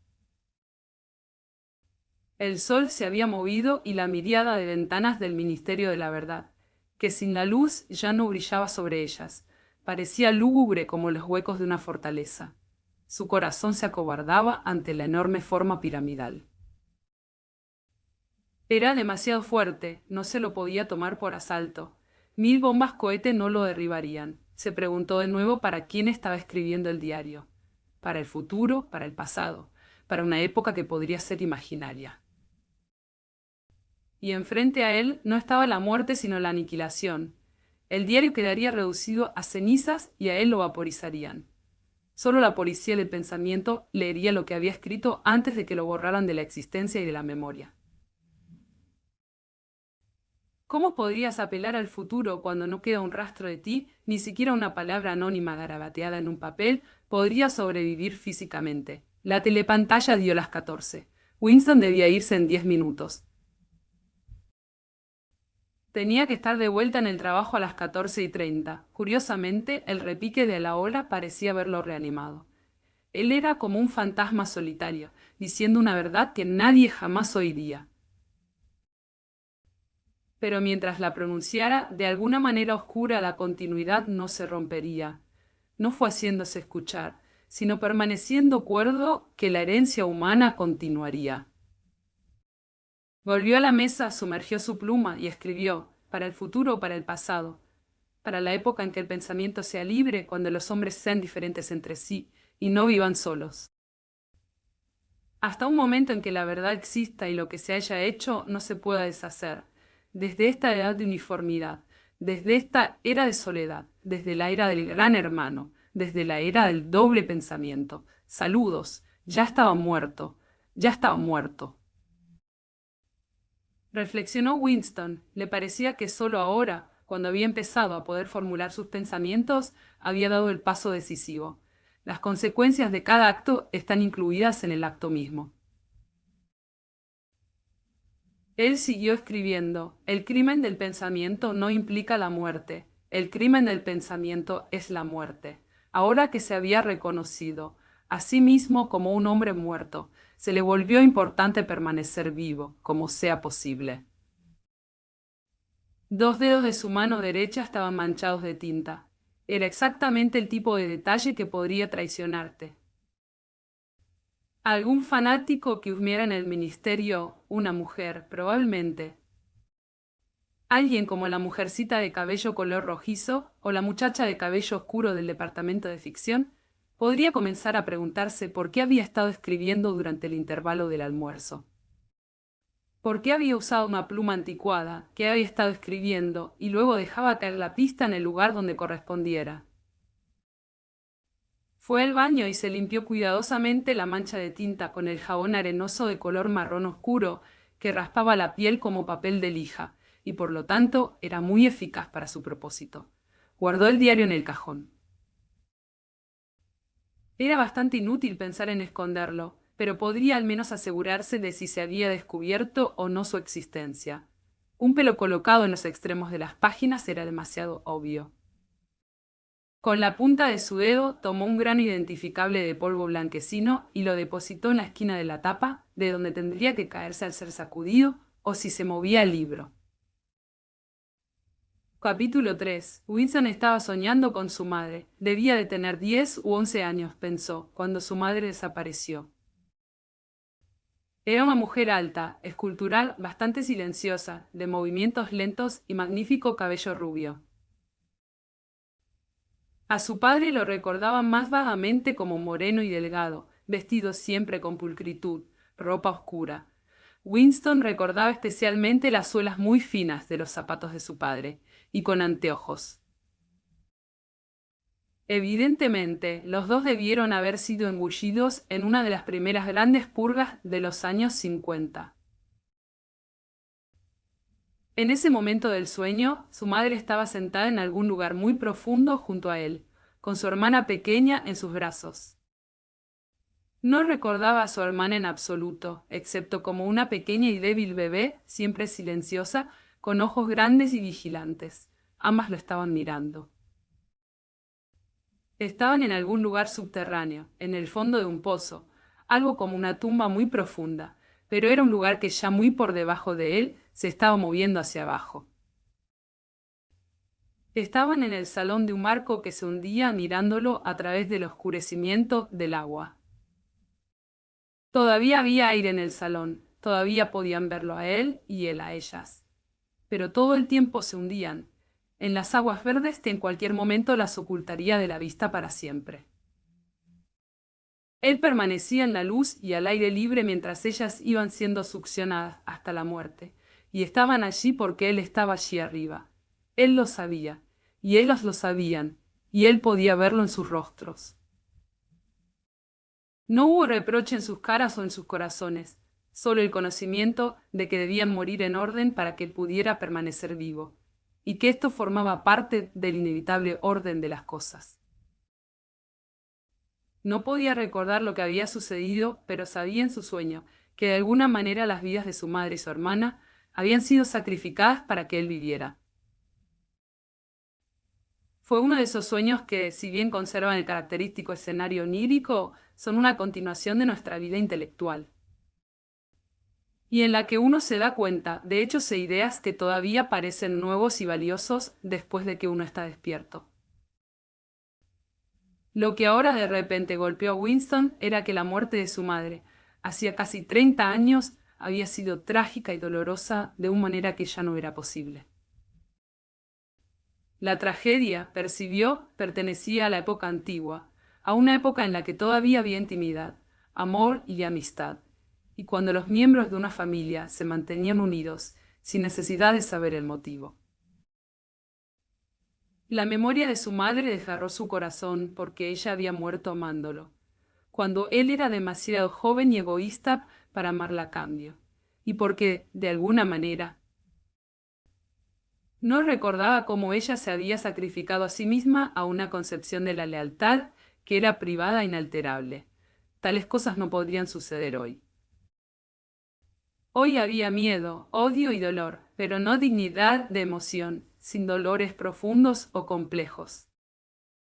El sol se había movido y la miríada de ventanas del Ministerio de la Verdad, que sin la luz ya no brillaba sobre ellas, parecía lúgubre como los huecos de una fortaleza. Su corazón se acobardaba ante la enorme forma piramidal. Era demasiado fuerte, no se lo podía tomar por asalto. 1000 bombas cohete no lo derribarían. Se preguntó de nuevo para quién estaba escribiendo el diario. Para el futuro, para el pasado, para una época que podría ser imaginaria. y enfrente a él no estaba la muerte sino la aniquilación. El diario quedaría reducido a cenizas y a él lo vaporizarían. Solo la policía del pensamiento leería lo que había escrito antes de que lo borraran de la existencia y de la memoria. ¿Cómo podrías apelar al futuro cuando no queda un rastro de ti, ni siquiera una palabra anónima garabateada en un papel podría sobrevivir físicamente? La telepantalla dio las 14. Winston debía irse en 10 minutos. Tenía que estar de vuelta en el trabajo a las 14:30. Curiosamente, el repique de la hora parecía haberlo reanimado. Él era como un fantasma solitario, diciendo una verdad que nadie jamás oiría. Pero mientras la pronunciara, de alguna manera oscura la continuidad no se rompería. No fue haciéndose escuchar, sino permaneciendo cuerdo que la herencia humana continuaría. Volvió a la mesa, sumergió su pluma y escribió, para el futuro o para el pasado, para la época en que el pensamiento sea libre, cuando los hombres sean diferentes entre sí y no vivan solos. Hasta un momento en que la verdad exista y lo que se haya hecho no se pueda deshacer. Desde esta edad de uniformidad, desde esta era de soledad, desde la era del gran hermano, desde la era del doble pensamiento. Saludos, ya estaba muerto, ya estaba muerto. Reflexionó Winston. Le parecía que solo ahora, cuando había empezado a poder formular sus pensamientos, había dado el paso decisivo. Las consecuencias de cada acto están incluidas en el acto mismo. Él siguió escribiendo: el crimen del pensamiento no implica la muerte. El crimen del pensamiento es la muerte. Ahora que se había reconocido a sí mismo como un hombre muerto, se le volvió importante permanecer vivo, como sea posible. Dos dedos de su mano derecha estaban manchados de tinta. Era exactamente el tipo de detalle que podría traicionarte. Algún fanático que hubiera en el ministerio, una mujer, probablemente. Alguien como la mujercita de cabello color rojizo o la muchacha de cabello oscuro del departamento de ficción, podría comenzar a preguntarse por qué había estado escribiendo durante el intervalo del almuerzo. ¿Por qué había usado una pluma anticuada, qué había estado escribiendo, y luego dejaba caer la pista en el lugar donde correspondiera? Fue al baño y se limpió cuidadosamente la mancha de tinta con el jabón arenoso de color marrón oscuro que raspaba la piel como papel de lija, y por lo tanto era muy eficaz para su propósito. Guardó el diario en el cajón. Era bastante inútil pensar en esconderlo, pero podría al menos asegurarse de si se había descubierto o no su existencia. Un pelo colocado en los extremos de las páginas era demasiado obvio. Con la punta de su dedo tomó un grano identificable de polvo blanquecino y lo depositó en la esquina de la tapa, de donde tendría que caerse al ser sacudido o si se movía el libro. Capítulo 3. Winston estaba soñando con su madre. Debía de tener 10 u 11 años, pensó, cuando su madre desapareció. Era una mujer alta, escultural, bastante silenciosa, de movimientos lentos y magnífico cabello rubio. A su padre lo recordaba más vagamente como moreno y delgado, vestido siempre con pulcritud, ropa oscura. Winston recordaba especialmente las suelas muy finas de los zapatos de su padre, y con anteojos. Evidentemente, los dos debieron haber sido engullidos en una de las primeras grandes purgas de los años 50. En ese momento del sueño, su madre estaba sentada en algún lugar muy profundo junto a él, con su hermana pequeña en sus brazos. No recordaba a su hermana en absoluto, excepto como una pequeña y débil bebé, siempre silenciosa, con ojos grandes y vigilantes. Ambas lo estaban mirando. Estaban en algún lugar subterráneo, en el fondo de un pozo, algo como una tumba muy profunda, pero era un lugar que ya muy por debajo de él se estaba moviendo hacia abajo. Estaban en el salón de un marco que se hundía mirándolo a través del oscurecimiento del agua. Todavía había aire en el salón, todavía podían verlo a él y él a ellas. Pero todo el tiempo se hundían, en las aguas verdes que en cualquier momento las ocultaría de la vista para siempre. Él permanecía en la luz y al aire libre mientras ellas iban siendo succionadas hasta la muerte, y estaban allí porque él estaba allí arriba. Él lo sabía, y ellos lo sabían, y él podía verlo en sus rostros. No hubo reproche en sus caras o en sus corazones, solo el conocimiento de que debían morir en orden para que él pudiera permanecer vivo, y que esto formaba parte del inevitable orden de las cosas. No podía recordar lo que había sucedido, pero sabía en su sueño que de alguna manera las vidas de su madre y su hermana habían sido sacrificadas para que él viviera. Fue uno de esos sueños que, si bien conservan el característico escenario onírico, son una continuación de nuestra vida intelectual, y en la que uno se da cuenta de hechos e ideas que todavía parecen nuevos y valiosos después de que uno está despierto. Lo que ahora de repente golpeó a Winston era que la muerte de su madre, hacía casi 30 años, había sido trágica y dolorosa de una manera que ya no era posible. La tragedia, percibió, pertenecía a la época antigua, a una época en la que todavía había intimidad, amor y amistad, y cuando los miembros de una familia se mantenían unidos sin necesidad de saber el motivo. La memoria de su madre desgarró su corazón porque ella había muerto amándolo, cuando él era demasiado joven y egoísta para amarla a cambio, y porque, de alguna manera, no recordaba cómo ella se había sacrificado a sí misma a una concepción de la lealtad que era privada e inalterable. Tales cosas no podrían suceder hoy. Hoy había miedo, odio y dolor, pero no dignidad de emoción, sin dolores profundos o complejos.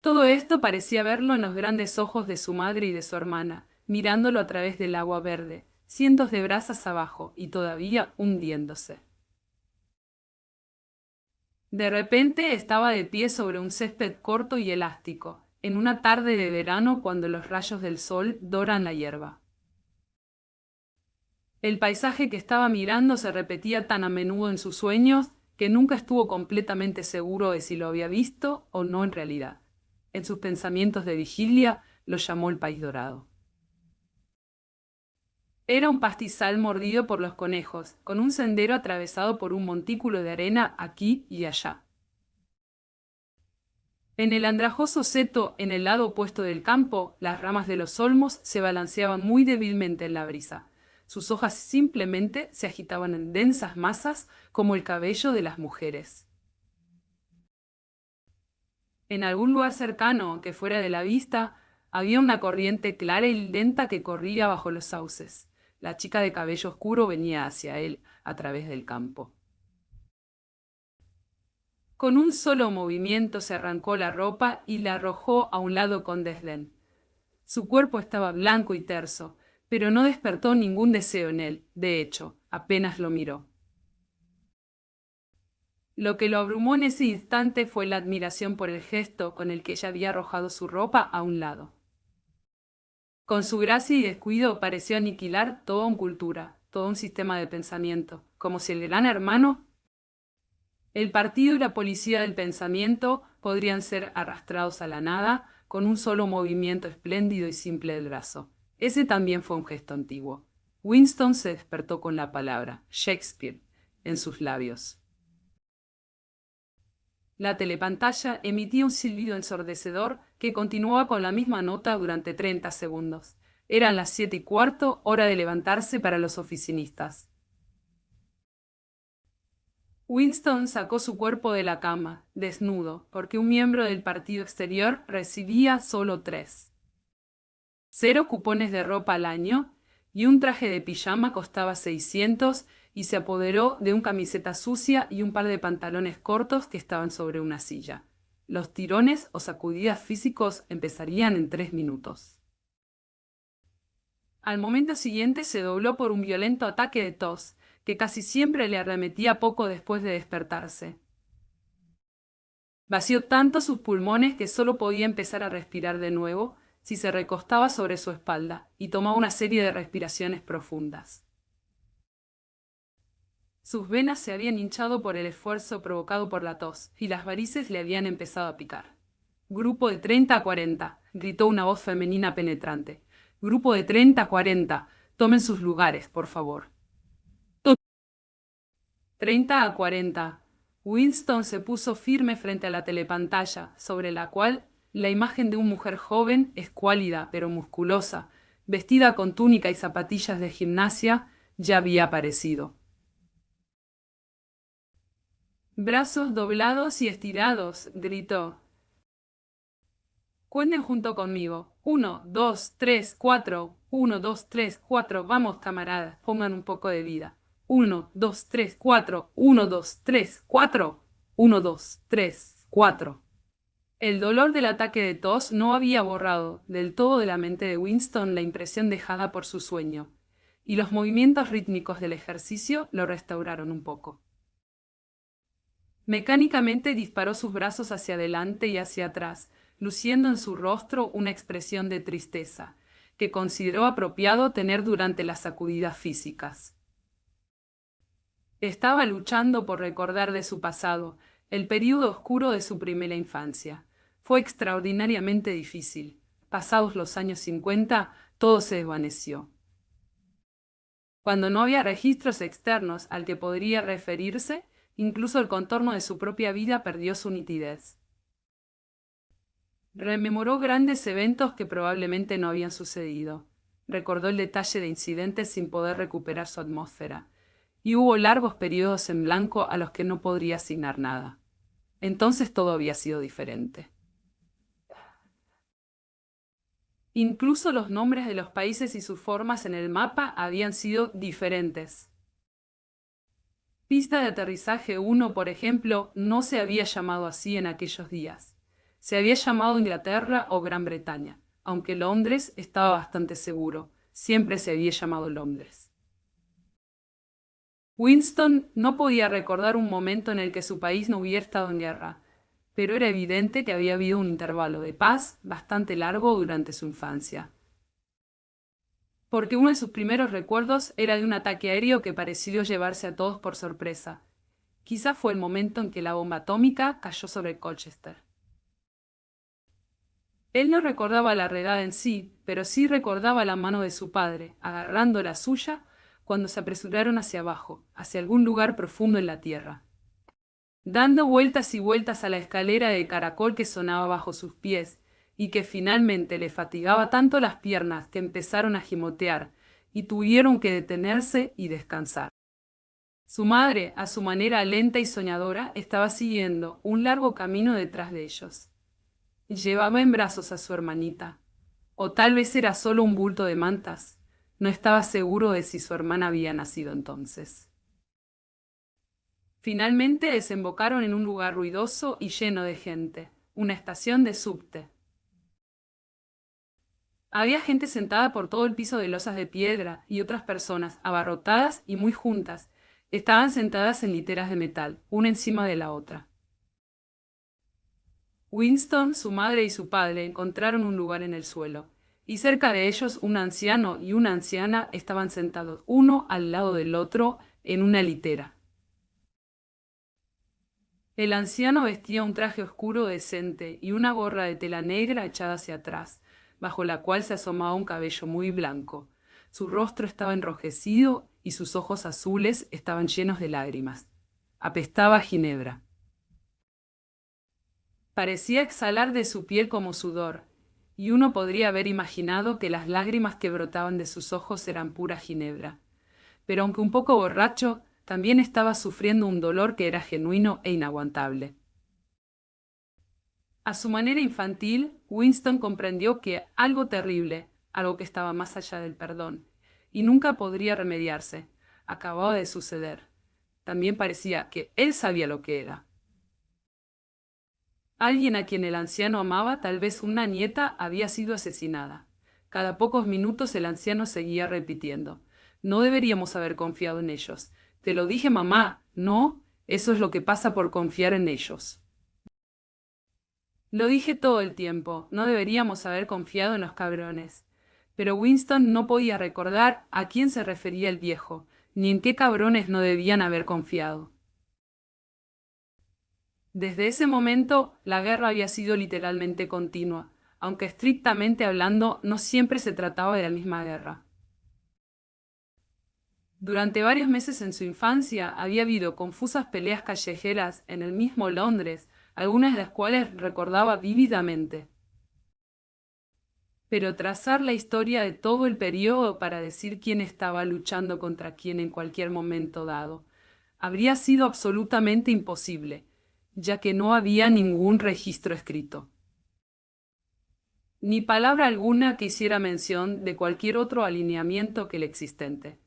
Todo esto parecía verlo en los grandes ojos de su madre y de su hermana, mirándolo a través del agua verde, cientos de brazas abajo y todavía hundiéndose. De repente estaba de pie sobre un césped corto y elástico, en una tarde de verano cuando los rayos del sol doran la hierba. El paisaje que estaba mirando se repetía tan a menudo en sus sueños que nunca estuvo completamente seguro de si lo había visto o no en realidad. En sus pensamientos de vigilia lo llamó el país dorado. Era un pastizal mordido por los conejos, con un sendero atravesado por un montículo de arena aquí y allá. En el andrajoso seto, en el lado opuesto del campo, las ramas de los olmos se balanceaban muy débilmente en la brisa. Sus hojas simplemente se agitaban en densas masas como el cabello de las mujeres. En algún lugar cercano, aunque fuera de la vista, había una corriente clara y lenta que corría bajo los sauces. La chica de cabello oscuro venía hacia él, a través del campo. Con un solo movimiento se arrancó la ropa y la arrojó a un lado con desdén. Su cuerpo estaba blanco y terso, pero no despertó ningún deseo en él. De hecho, apenas lo miró. Lo que lo abrumó en ese instante fue la admiración por el gesto con el que ella había arrojado su ropa a un lado. Con su gracia y descuido pareció aniquilar toda una cultura, todo un sistema de pensamiento, como si el gran hermano, el partido y la policía del pensamiento podrían ser arrastrados a la nada con un solo movimiento espléndido y simple del brazo. Ese también fue un gesto antiguo. Winston se despertó con la palabra Shakespeare en sus labios. La telepantalla emitía un silbido ensordecedor que continuaba con la misma nota durante 30 segundos. Eran las 7:15, hora de levantarse para los oficinistas. Winston sacó su cuerpo de la cama, desnudo, porque un miembro del partido exterior recibía solo 0 cupones de ropa al año, y un traje de pijama costaba 600, y se apoderó de una camiseta sucia y un par de pantalones cortos que estaban sobre una silla. Los tirones o sacudidas físicos empezarían en 3 minutos. Al momento siguiente se dobló por un violento ataque de tos, que casi siempre le arremetía poco después de despertarse. Vació tanto sus pulmones que solo podía empezar a respirar de nuevo si se recostaba sobre su espalda y tomaba una serie de respiraciones profundas. Sus venas se habían hinchado por el esfuerzo provocado por la tos y las varices le habían empezado a picar. «Grupo de 30 a 40», gritó una voz femenina penetrante. «Grupo de 30 a 40, tomen sus lugares, por favor». 30-40. Winston se puso firme frente a la telepantalla, sobre la cual la imagen de una mujer joven, escuálida pero musculosa, vestida con túnica y zapatillas de gimnasia, ya había aparecido. Brazos doblados y estirados, gritó. Cuenten junto conmigo. 1, 2, 3, 4. 1, 2, 3, 4. Vamos, camaradas, pongan un poco de vida. 1, 2, 3, 4. 1, 2, 3, 4. 1, 2, 3, 4. El dolor del ataque de tos no había borrado del todo de la mente de Winston la impresión dejada por su sueño, y los movimientos rítmicos del ejercicio lo restauraron un poco. Mecánicamente disparó sus brazos hacia adelante y hacia atrás, luciendo en su rostro una expresión de tristeza, que consideró apropiado tener durante las sacudidas físicas. Estaba luchando por recordar de su pasado, el período oscuro de su primera infancia. Fue extraordinariamente difícil. Pasados los años 50, todo se desvaneció. Cuando no había registros externos al que podría referirse, incluso el contorno de su propia vida perdió su nitidez. Rememoró grandes eventos que probablemente no habían sucedido. Recordó el detalle de incidentes sin poder recuperar su atmósfera. Y hubo largos periodos en blanco a los que no podría asignar nada. Entonces todo había sido diferente. Incluso los nombres de los países y sus formas en el mapa habían sido diferentes. Pista de aterrizaje 1, por ejemplo, no se había llamado así en aquellos días. Se había llamado Inglaterra o Gran Bretaña, aunque Londres estaba bastante seguro. Siempre se había llamado Londres. Winston no podía recordar un momento en el que su país no hubiera estado en guerra, pero era evidente que había habido un intervalo de paz bastante largo durante su infancia. Porque uno de sus primeros recuerdos era de un ataque aéreo que pareció llevarse a todos por sorpresa. Quizá fue el momento en que la bomba atómica cayó sobre Colchester. Él no recordaba la redada en sí, pero sí recordaba la mano de su padre, agarrando la suya, cuando se apresuraron hacia abajo, hacia algún lugar profundo en la tierra. Dando vueltas y vueltas a la escalera de caracol que sonaba bajo sus pies, y que finalmente le fatigaba tanto las piernas que empezaron a gimotear, y tuvieron que detenerse y descansar. Su madre, a su manera lenta y soñadora, estaba siguiendo un largo camino detrás de ellos. Llevaba en brazos a su hermanita. O tal vez era solo un bulto de mantas. No estaba seguro de si su hermana había nacido entonces. Finalmente desembocaron en un lugar ruidoso y lleno de gente, una estación de subte. Había gente sentada por todo el piso de losas de piedra y otras personas, abarrotadas y muy juntas, estaban sentadas en literas de metal, una encima de la otra. Winston, su madre y su padre encontraron un lugar en el suelo, y cerca de ellos un anciano y una anciana estaban sentados uno al lado del otro en una litera. El anciano vestía un traje oscuro decente y una gorra de tela negra echada hacia atrás, bajo la cual se asomaba un cabello muy blanco. Su rostro estaba enrojecido y sus ojos azules estaban llenos de lágrimas. Apestaba a ginebra. Parecía exhalar de su piel como sudor, y uno podría haber imaginado que las lágrimas que brotaban de sus ojos eran pura ginebra. Pero aunque un poco borracho, también estaba sufriendo un dolor que era genuino e inaguantable. A su manera infantil, Winston comprendió que algo terrible, algo que estaba más allá del perdón, y nunca podría remediarse, acababa de suceder. También parecía que él sabía lo que era. Alguien a quien el anciano amaba, tal vez una nieta, había sido asesinada. Cada pocos minutos el anciano seguía repitiendo: no deberíamos haber confiado en ellos. Te lo dije, mamá. No, eso es lo que pasa por confiar en ellos. Lo dije todo el tiempo, no deberíamos haber confiado en los cabrones. Pero Winston no podía recordar a quién se refería el viejo, ni en qué cabrones no debían haber confiado. Desde ese momento, la guerra había sido literalmente continua, aunque estrictamente hablando no siempre se trataba de la misma guerra. Durante varios meses en su infancia había habido confusas peleas callejeras en el mismo Londres, algunas de las cuales recordaba vívidamente. Pero trazar la historia de todo el periodo para decir quién estaba luchando contra quién en cualquier momento dado, habría sido absolutamente imposible, ya que no había ningún registro escrito, ni palabra alguna que hiciera mención de cualquier otro alineamiento que el existente.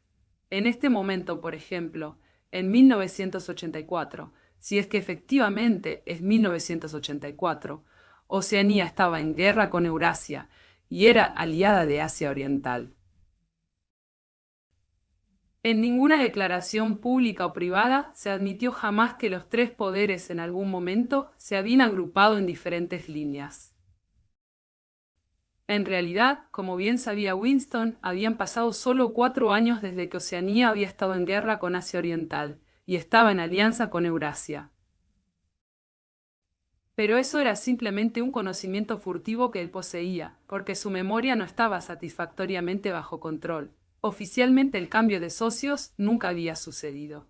En este momento, por ejemplo, en 1984, si es que efectivamente es 1984, Oceanía estaba en guerra con Eurasia y era aliada de Asia Oriental. En ninguna declaración pública o privada se admitió jamás que los tres poderes en algún momento se habían agrupado en diferentes líneas. En realidad, como bien sabía Winston, habían pasado solo 4 años desde que Oceanía había estado en guerra con Asia Oriental y estaba en alianza con Eurasia. Pero eso era simplemente un conocimiento furtivo que él poseía, porque su memoria no estaba satisfactoriamente bajo control. Oficialmente el cambio de socios nunca había sucedido.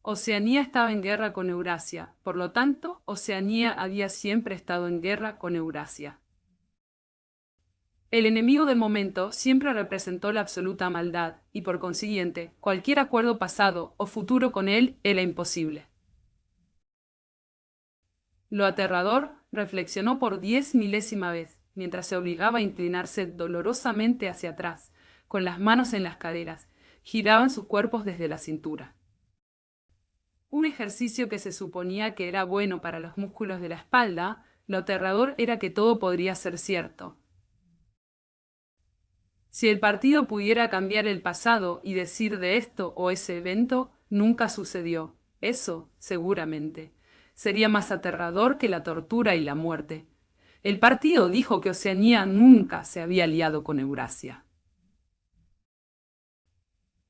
Oceanía estaba en guerra con Eurasia, por lo tanto, Oceanía había siempre estado en guerra con Eurasia. El enemigo del momento siempre representó la absoluta maldad, y por consiguiente, cualquier acuerdo pasado o futuro con él era imposible. Lo aterrador, reflexionó por 10.000ª vez, mientras se obligaba a inclinarse dolorosamente hacia atrás, con las manos en las caderas, giraban sus cuerpos desde la cintura. Un ejercicio que se suponía que era bueno para los músculos de la espalda, lo aterrador era que todo podría ser cierto. Si el partido pudiera cambiar el pasado y decir de esto o ese evento, nunca sucedió. Eso, seguramente, sería más aterrador que la tortura y la muerte. El partido dijo que Oceanía nunca se había aliado con Eurasia.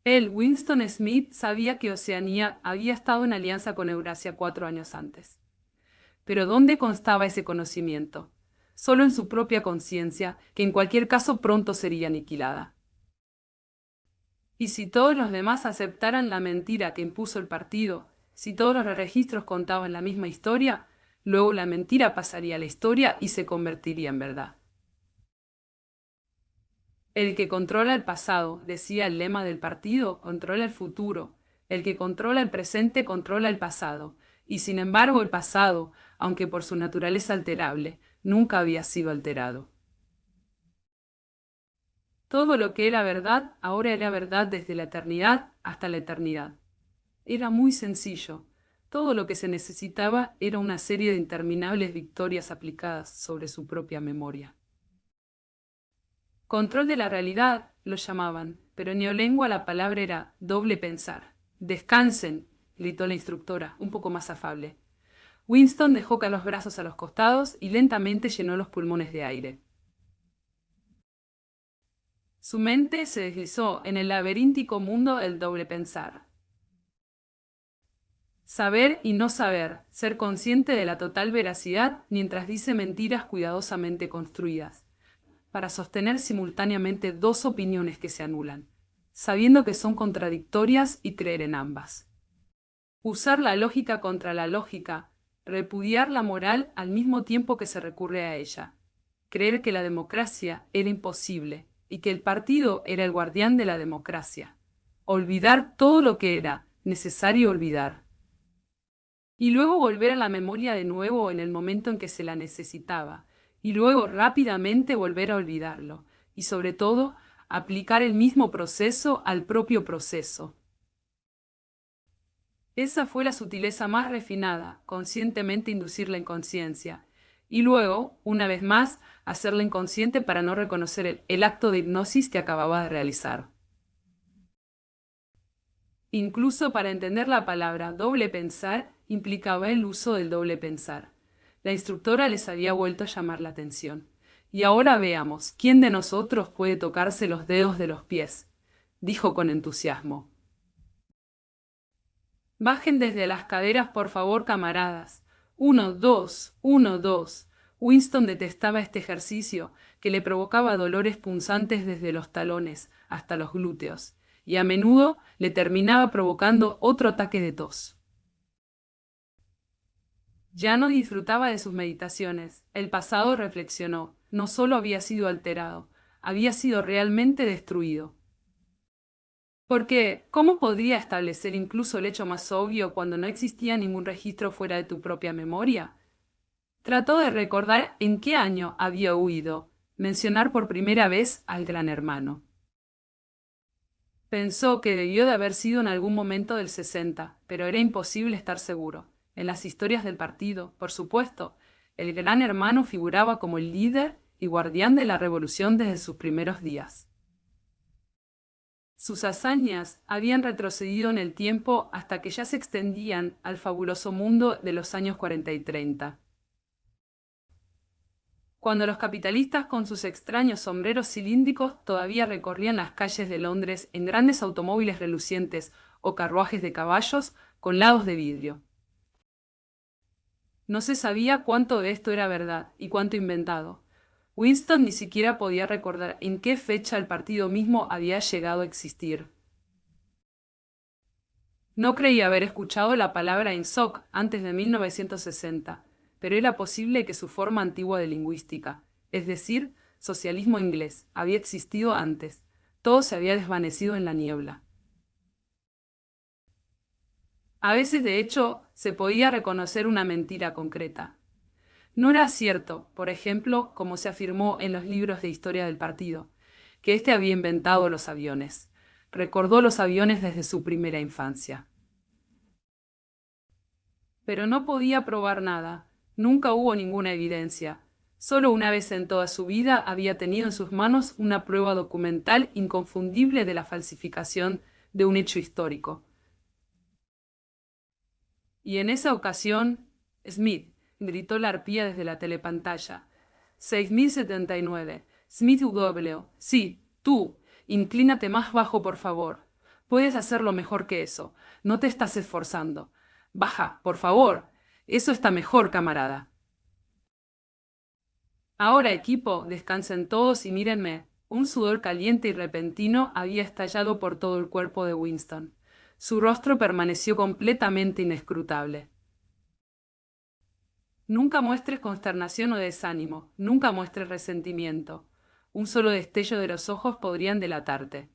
Él, Winston Smith, sabía que Oceanía había estado en alianza con Eurasia 4 años antes. Pero ¿dónde constaba ese conocimiento? Solo en su propia conciencia, que en cualquier caso pronto sería aniquilada. Y si todos los demás aceptaran la mentira que impuso el partido, si todos los registros contaban la misma historia, luego la mentira pasaría a la historia y se convertiría en verdad. El que controla el pasado, decía el lema del partido, controla el futuro. El que controla el presente controla el pasado. Y sin embargo el pasado, aunque por su naturaleza alterable, nunca había sido alterado. Todo lo que era verdad, ahora era verdad desde la eternidad hasta la eternidad. Era muy sencillo. Todo lo que se necesitaba era una serie de interminables victorias aplicadas sobre su propia memoria. Control de la realidad lo llamaban, pero en neolengua la palabra era doble pensar. Descansen, gritó la instructora, un poco más afable. Winston dejó caer los brazos a los costados y lentamente llenó los pulmones de aire. Su mente se deslizó en el laberíntico mundo del doble pensar. Saber y no saber, ser consciente de la total veracidad mientras dice mentiras cuidadosamente construidas, para sostener simultáneamente dos opiniones que se anulan, sabiendo que son contradictorias y creer en ambas. Usar la lógica contra la lógica, repudiar la moral al mismo tiempo que se recurre a ella, creer que la democracia era imposible y que el partido era el guardián de la democracia, olvidar todo lo que era necesario olvidar. Y luego volver a la memoria de nuevo en el momento en que se la necesitaba, y luego rápidamente volver a olvidarlo, y sobre todo, aplicar el mismo proceso al propio proceso. Esa fue la sutileza más refinada, conscientemente inducir la inconsciencia, y luego, una vez más, hacerla inconsciente para no reconocer el acto de hipnosis que acababa de realizar. Incluso para entender la palabra doble pensar implicaba el uso del doble pensar. La instructora les había vuelto a llamar la atención. Y ahora veamos, ¿quién de nosotros puede tocarse los dedos de los pies?, dijo con entusiasmo. Bajen desde las caderas, por favor, camaradas. 1, 2, 1, 2. Winston detestaba este ejercicio, que le provocaba dolores punzantes desde los talones hasta los glúteos, y a menudo le terminaba provocando otro ataque de tos. Ya no disfrutaba de sus meditaciones. El pasado, reflexionó, no solo había sido alterado, había sido realmente destruido. Porque, ¿cómo podría establecer incluso el hecho más obvio cuando no existía ningún registro fuera de tu propia memoria? Trató de recordar en qué año había huido, mencionar por primera vez al Gran Hermano. Pensó que debió de haber sido en algún momento del 60, pero era imposible estar seguro. En las historias del partido, por supuesto, el Gran Hermano figuraba como el líder y guardián de la revolución desde sus primeros días. Sus hazañas habían retrocedido en el tiempo hasta que ya se extendían al fabuloso mundo de los años 40 y 30. Cuando los capitalistas con sus extraños sombreros cilíndricos todavía recorrían las calles de Londres en grandes automóviles relucientes o carruajes de caballos con lados de vidrio. No se sabía cuánto de esto era verdad y cuánto inventado. Winston ni siquiera podía recordar en qué fecha el partido mismo había llegado a existir. No creía haber escuchado la palabra INSOC antes de 1960, pero era posible que su forma antigua de lingüística, es decir, socialismo inglés, había existido antes. Todo se había desvanecido en la niebla. A veces, de hecho, se podía reconocer una mentira concreta. No era cierto, por ejemplo, como se afirmó en los libros de historia del partido, que éste había inventado los aviones. Recordó los aviones desde su primera infancia. Pero no podía probar nada. Nunca hubo ninguna evidencia. Solo una vez en toda su vida había tenido en sus manos una prueba documental inconfundible de la falsificación de un hecho histórico. Y en esa ocasión, Smith, gritó la arpía desde la telepantalla. 6079. Smith W. Sí, tú. Inclínate más bajo, por favor. Puedes hacerlo mejor que eso. No te estás esforzando. Baja, por favor. Eso está mejor, camarada. Ahora, equipo, descansen todos y mírenme. Un sudor caliente y repentino había estallado por todo el cuerpo de Winston. Su rostro permaneció completamente inescrutable. Nunca muestres consternación o desánimo, nunca muestres resentimiento. Un solo destello de los ojos podrían delatarte.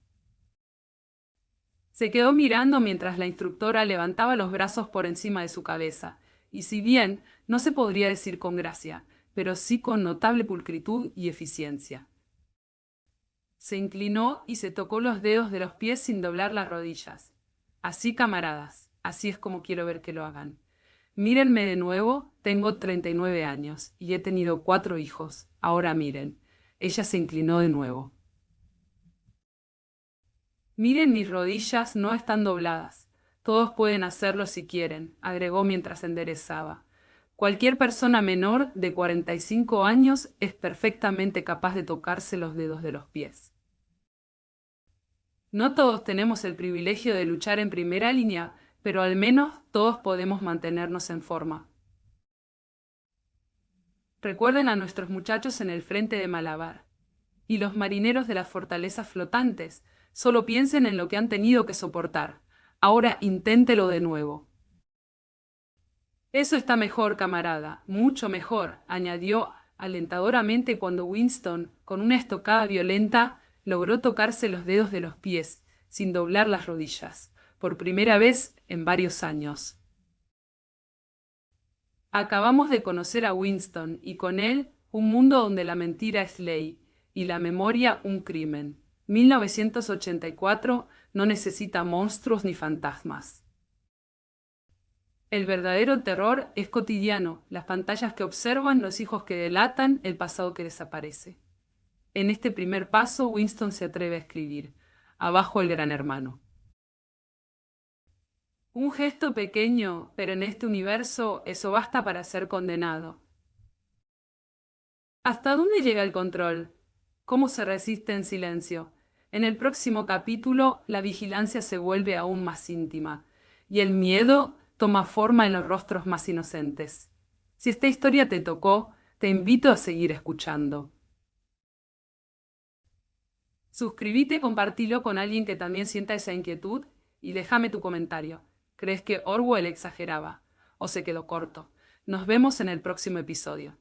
Se quedó mirando mientras la instructora levantaba los brazos por encima de su cabeza, y si bien no se podría decir con gracia, pero sí con notable pulcritud y eficiencia. Se inclinó y se tocó los dedos de los pies sin doblar las rodillas. Así, camaradas, así es como quiero ver que lo hagan. Mírenme de nuevo, tengo 39 años y he tenido 4 hijos. Ahora miren. Ella se inclinó de nuevo. Miren, mis rodillas no están dobladas. Todos pueden hacerlo si quieren, agregó mientras enderezaba. Cualquier persona menor de 45 años es perfectamente capaz de tocarse los dedos de los pies. No todos tenemos el privilegio de luchar en primera línea, pero al menos todos podemos mantenernos en forma. Recuerden a nuestros muchachos en el frente de Malabar. Y los marineros de las fortalezas flotantes, solo piensen en lo que han tenido que soportar. Ahora inténtelo de nuevo. Eso está mejor, camarada, mucho mejor, añadió alentadoramente cuando Winston, con una estocada violenta, logró tocarse los dedos de los pies, sin doblar las rodillas, por primera vez en varios años. Acabamos de conocer a Winston, y con él un mundo donde la mentira es ley, y la memoria un crimen. 1984 no necesita monstruos ni fantasmas. El verdadero terror es cotidiano, las pantallas que observan, los hijos que delatan, el pasado que desaparece. En este primer paso, Winston se atreve a escribir: abajo el Gran Hermano. Un gesto pequeño, pero en este universo eso basta para ser condenado. ¿Hasta dónde llega el control? ¿Cómo se resiste en silencio? En el próximo capítulo, la vigilancia se vuelve aún más íntima, y el miedo toma forma en los rostros más inocentes. Si esta historia te tocó, te invito a seguir escuchando. Suscríbete, compartilo con alguien que también sienta esa inquietud y déjame tu comentario. ¿Crees que Orwell exageraba o se quedó corto? Nos vemos en el próximo episodio.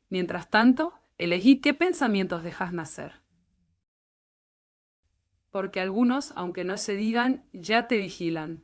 Mientras tanto, elegí qué pensamientos dejas nacer. Porque algunos, aunque no se digan, ya te vigilan.